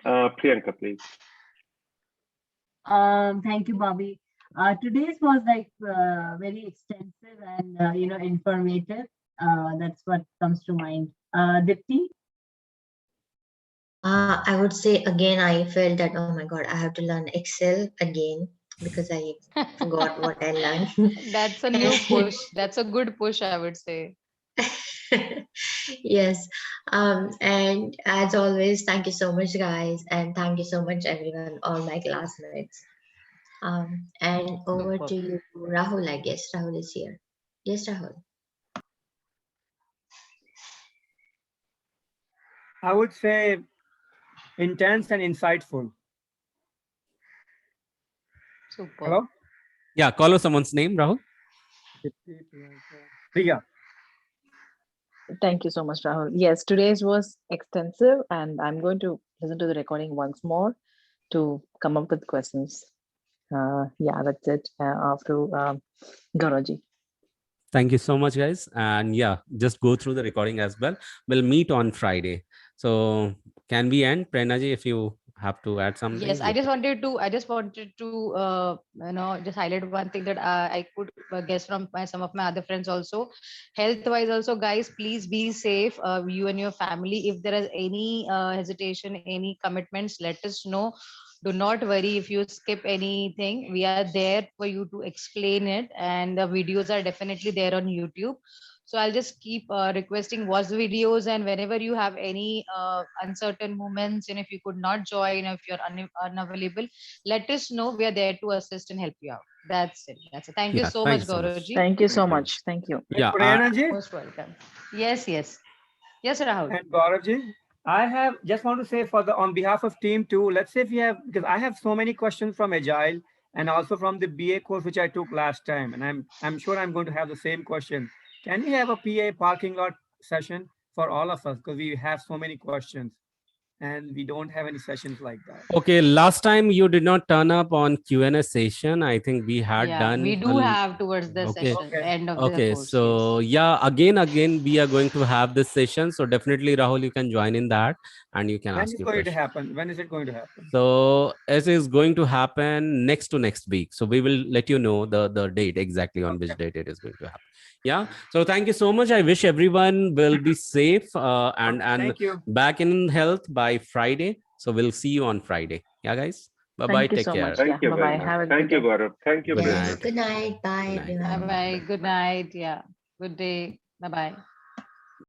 Priyanka, please. Thank you, Bobby. Today's was like very extensive and informative. That's what comes to mind. Dipti? I would say again, I felt that, oh my God, I have to learn Excel again because I forgot what I learned. That's a new push. That's a good push, I would say. Yes. And as always, thank you so much, guys. And thank you so much, everyone, all my classmates. And over Superb. to you, Rahul, I guess. Rahul is here. Yes, Rahul. I would say intense and insightful. Superb. Hello? Yeah, call out someone's name, Rahul. Priya. Thank you so much, Rahul. Yes, today's was extensive, and I'm going to listen to the recording once more to come up with questions. Yeah, that's it. After Gauraji. Thank you so much, guys. And yeah, just go through the recording as well. We'll meet on Friday. So can we end, Prernaji, if you have to add something? Yes, I just wanted to, just highlight one thing that I could guess from some of my other friends also. Health-wise, also, guys, please be safe. You and your family. If there is any hesitation, any commitments, let us know. Do not worry if you skip anything. We are there for you to explain it, and the videos are definitely there on YouTube. So I'll just keep requesting watch the videos, and whenever you have any uncertain moments, and if you could not join, if you're unavailable, let us know. We are there to assist and help you out. That's it. That's it. Thank you Yeah, so thank much, you so much. Gaurav ji. Thank you so Thank you. much. Thank you. Yeah, Prernaji Most welcome. Yes, yes. Yes, Rahul. and Gauravji, I have just want to say on behalf of team 2, let's say if you have, because I have so many questions from Agile and also from the BA course which I took last time, and I'm sure I'm going to have the same question. Can we have a PA parking lot session for all of us, because we have so many questions and we don't have any sessions like that. okay. Last time you did not turn up on Q&A session. I think we had Yeah, done. we do have towards the Okay. session, Okay. end of the Okay, course. so yeah, again, we are going to have this session. So definitely, Rahul, you can join in that and you can When ask is your going to question. happen? When is it going to happen? So it is going to happen next to next week. So we will let you know the date exactly on which date it is going to happen. Yeah. So thank you so much. I wish everyone will be safe and Thank you. back in health by Friday. So we'll see you on Friday. Yeah, guys. Bye bye. Thank you Take so care. much. Thank Yeah. you Bye very bye. much. Have a Thank good you, day. Gaurav. Thank you, Good Yes. night. Good night. Bye, Good night. everyone. Bye bye. Good night. Yeah. Good day. Bye bye.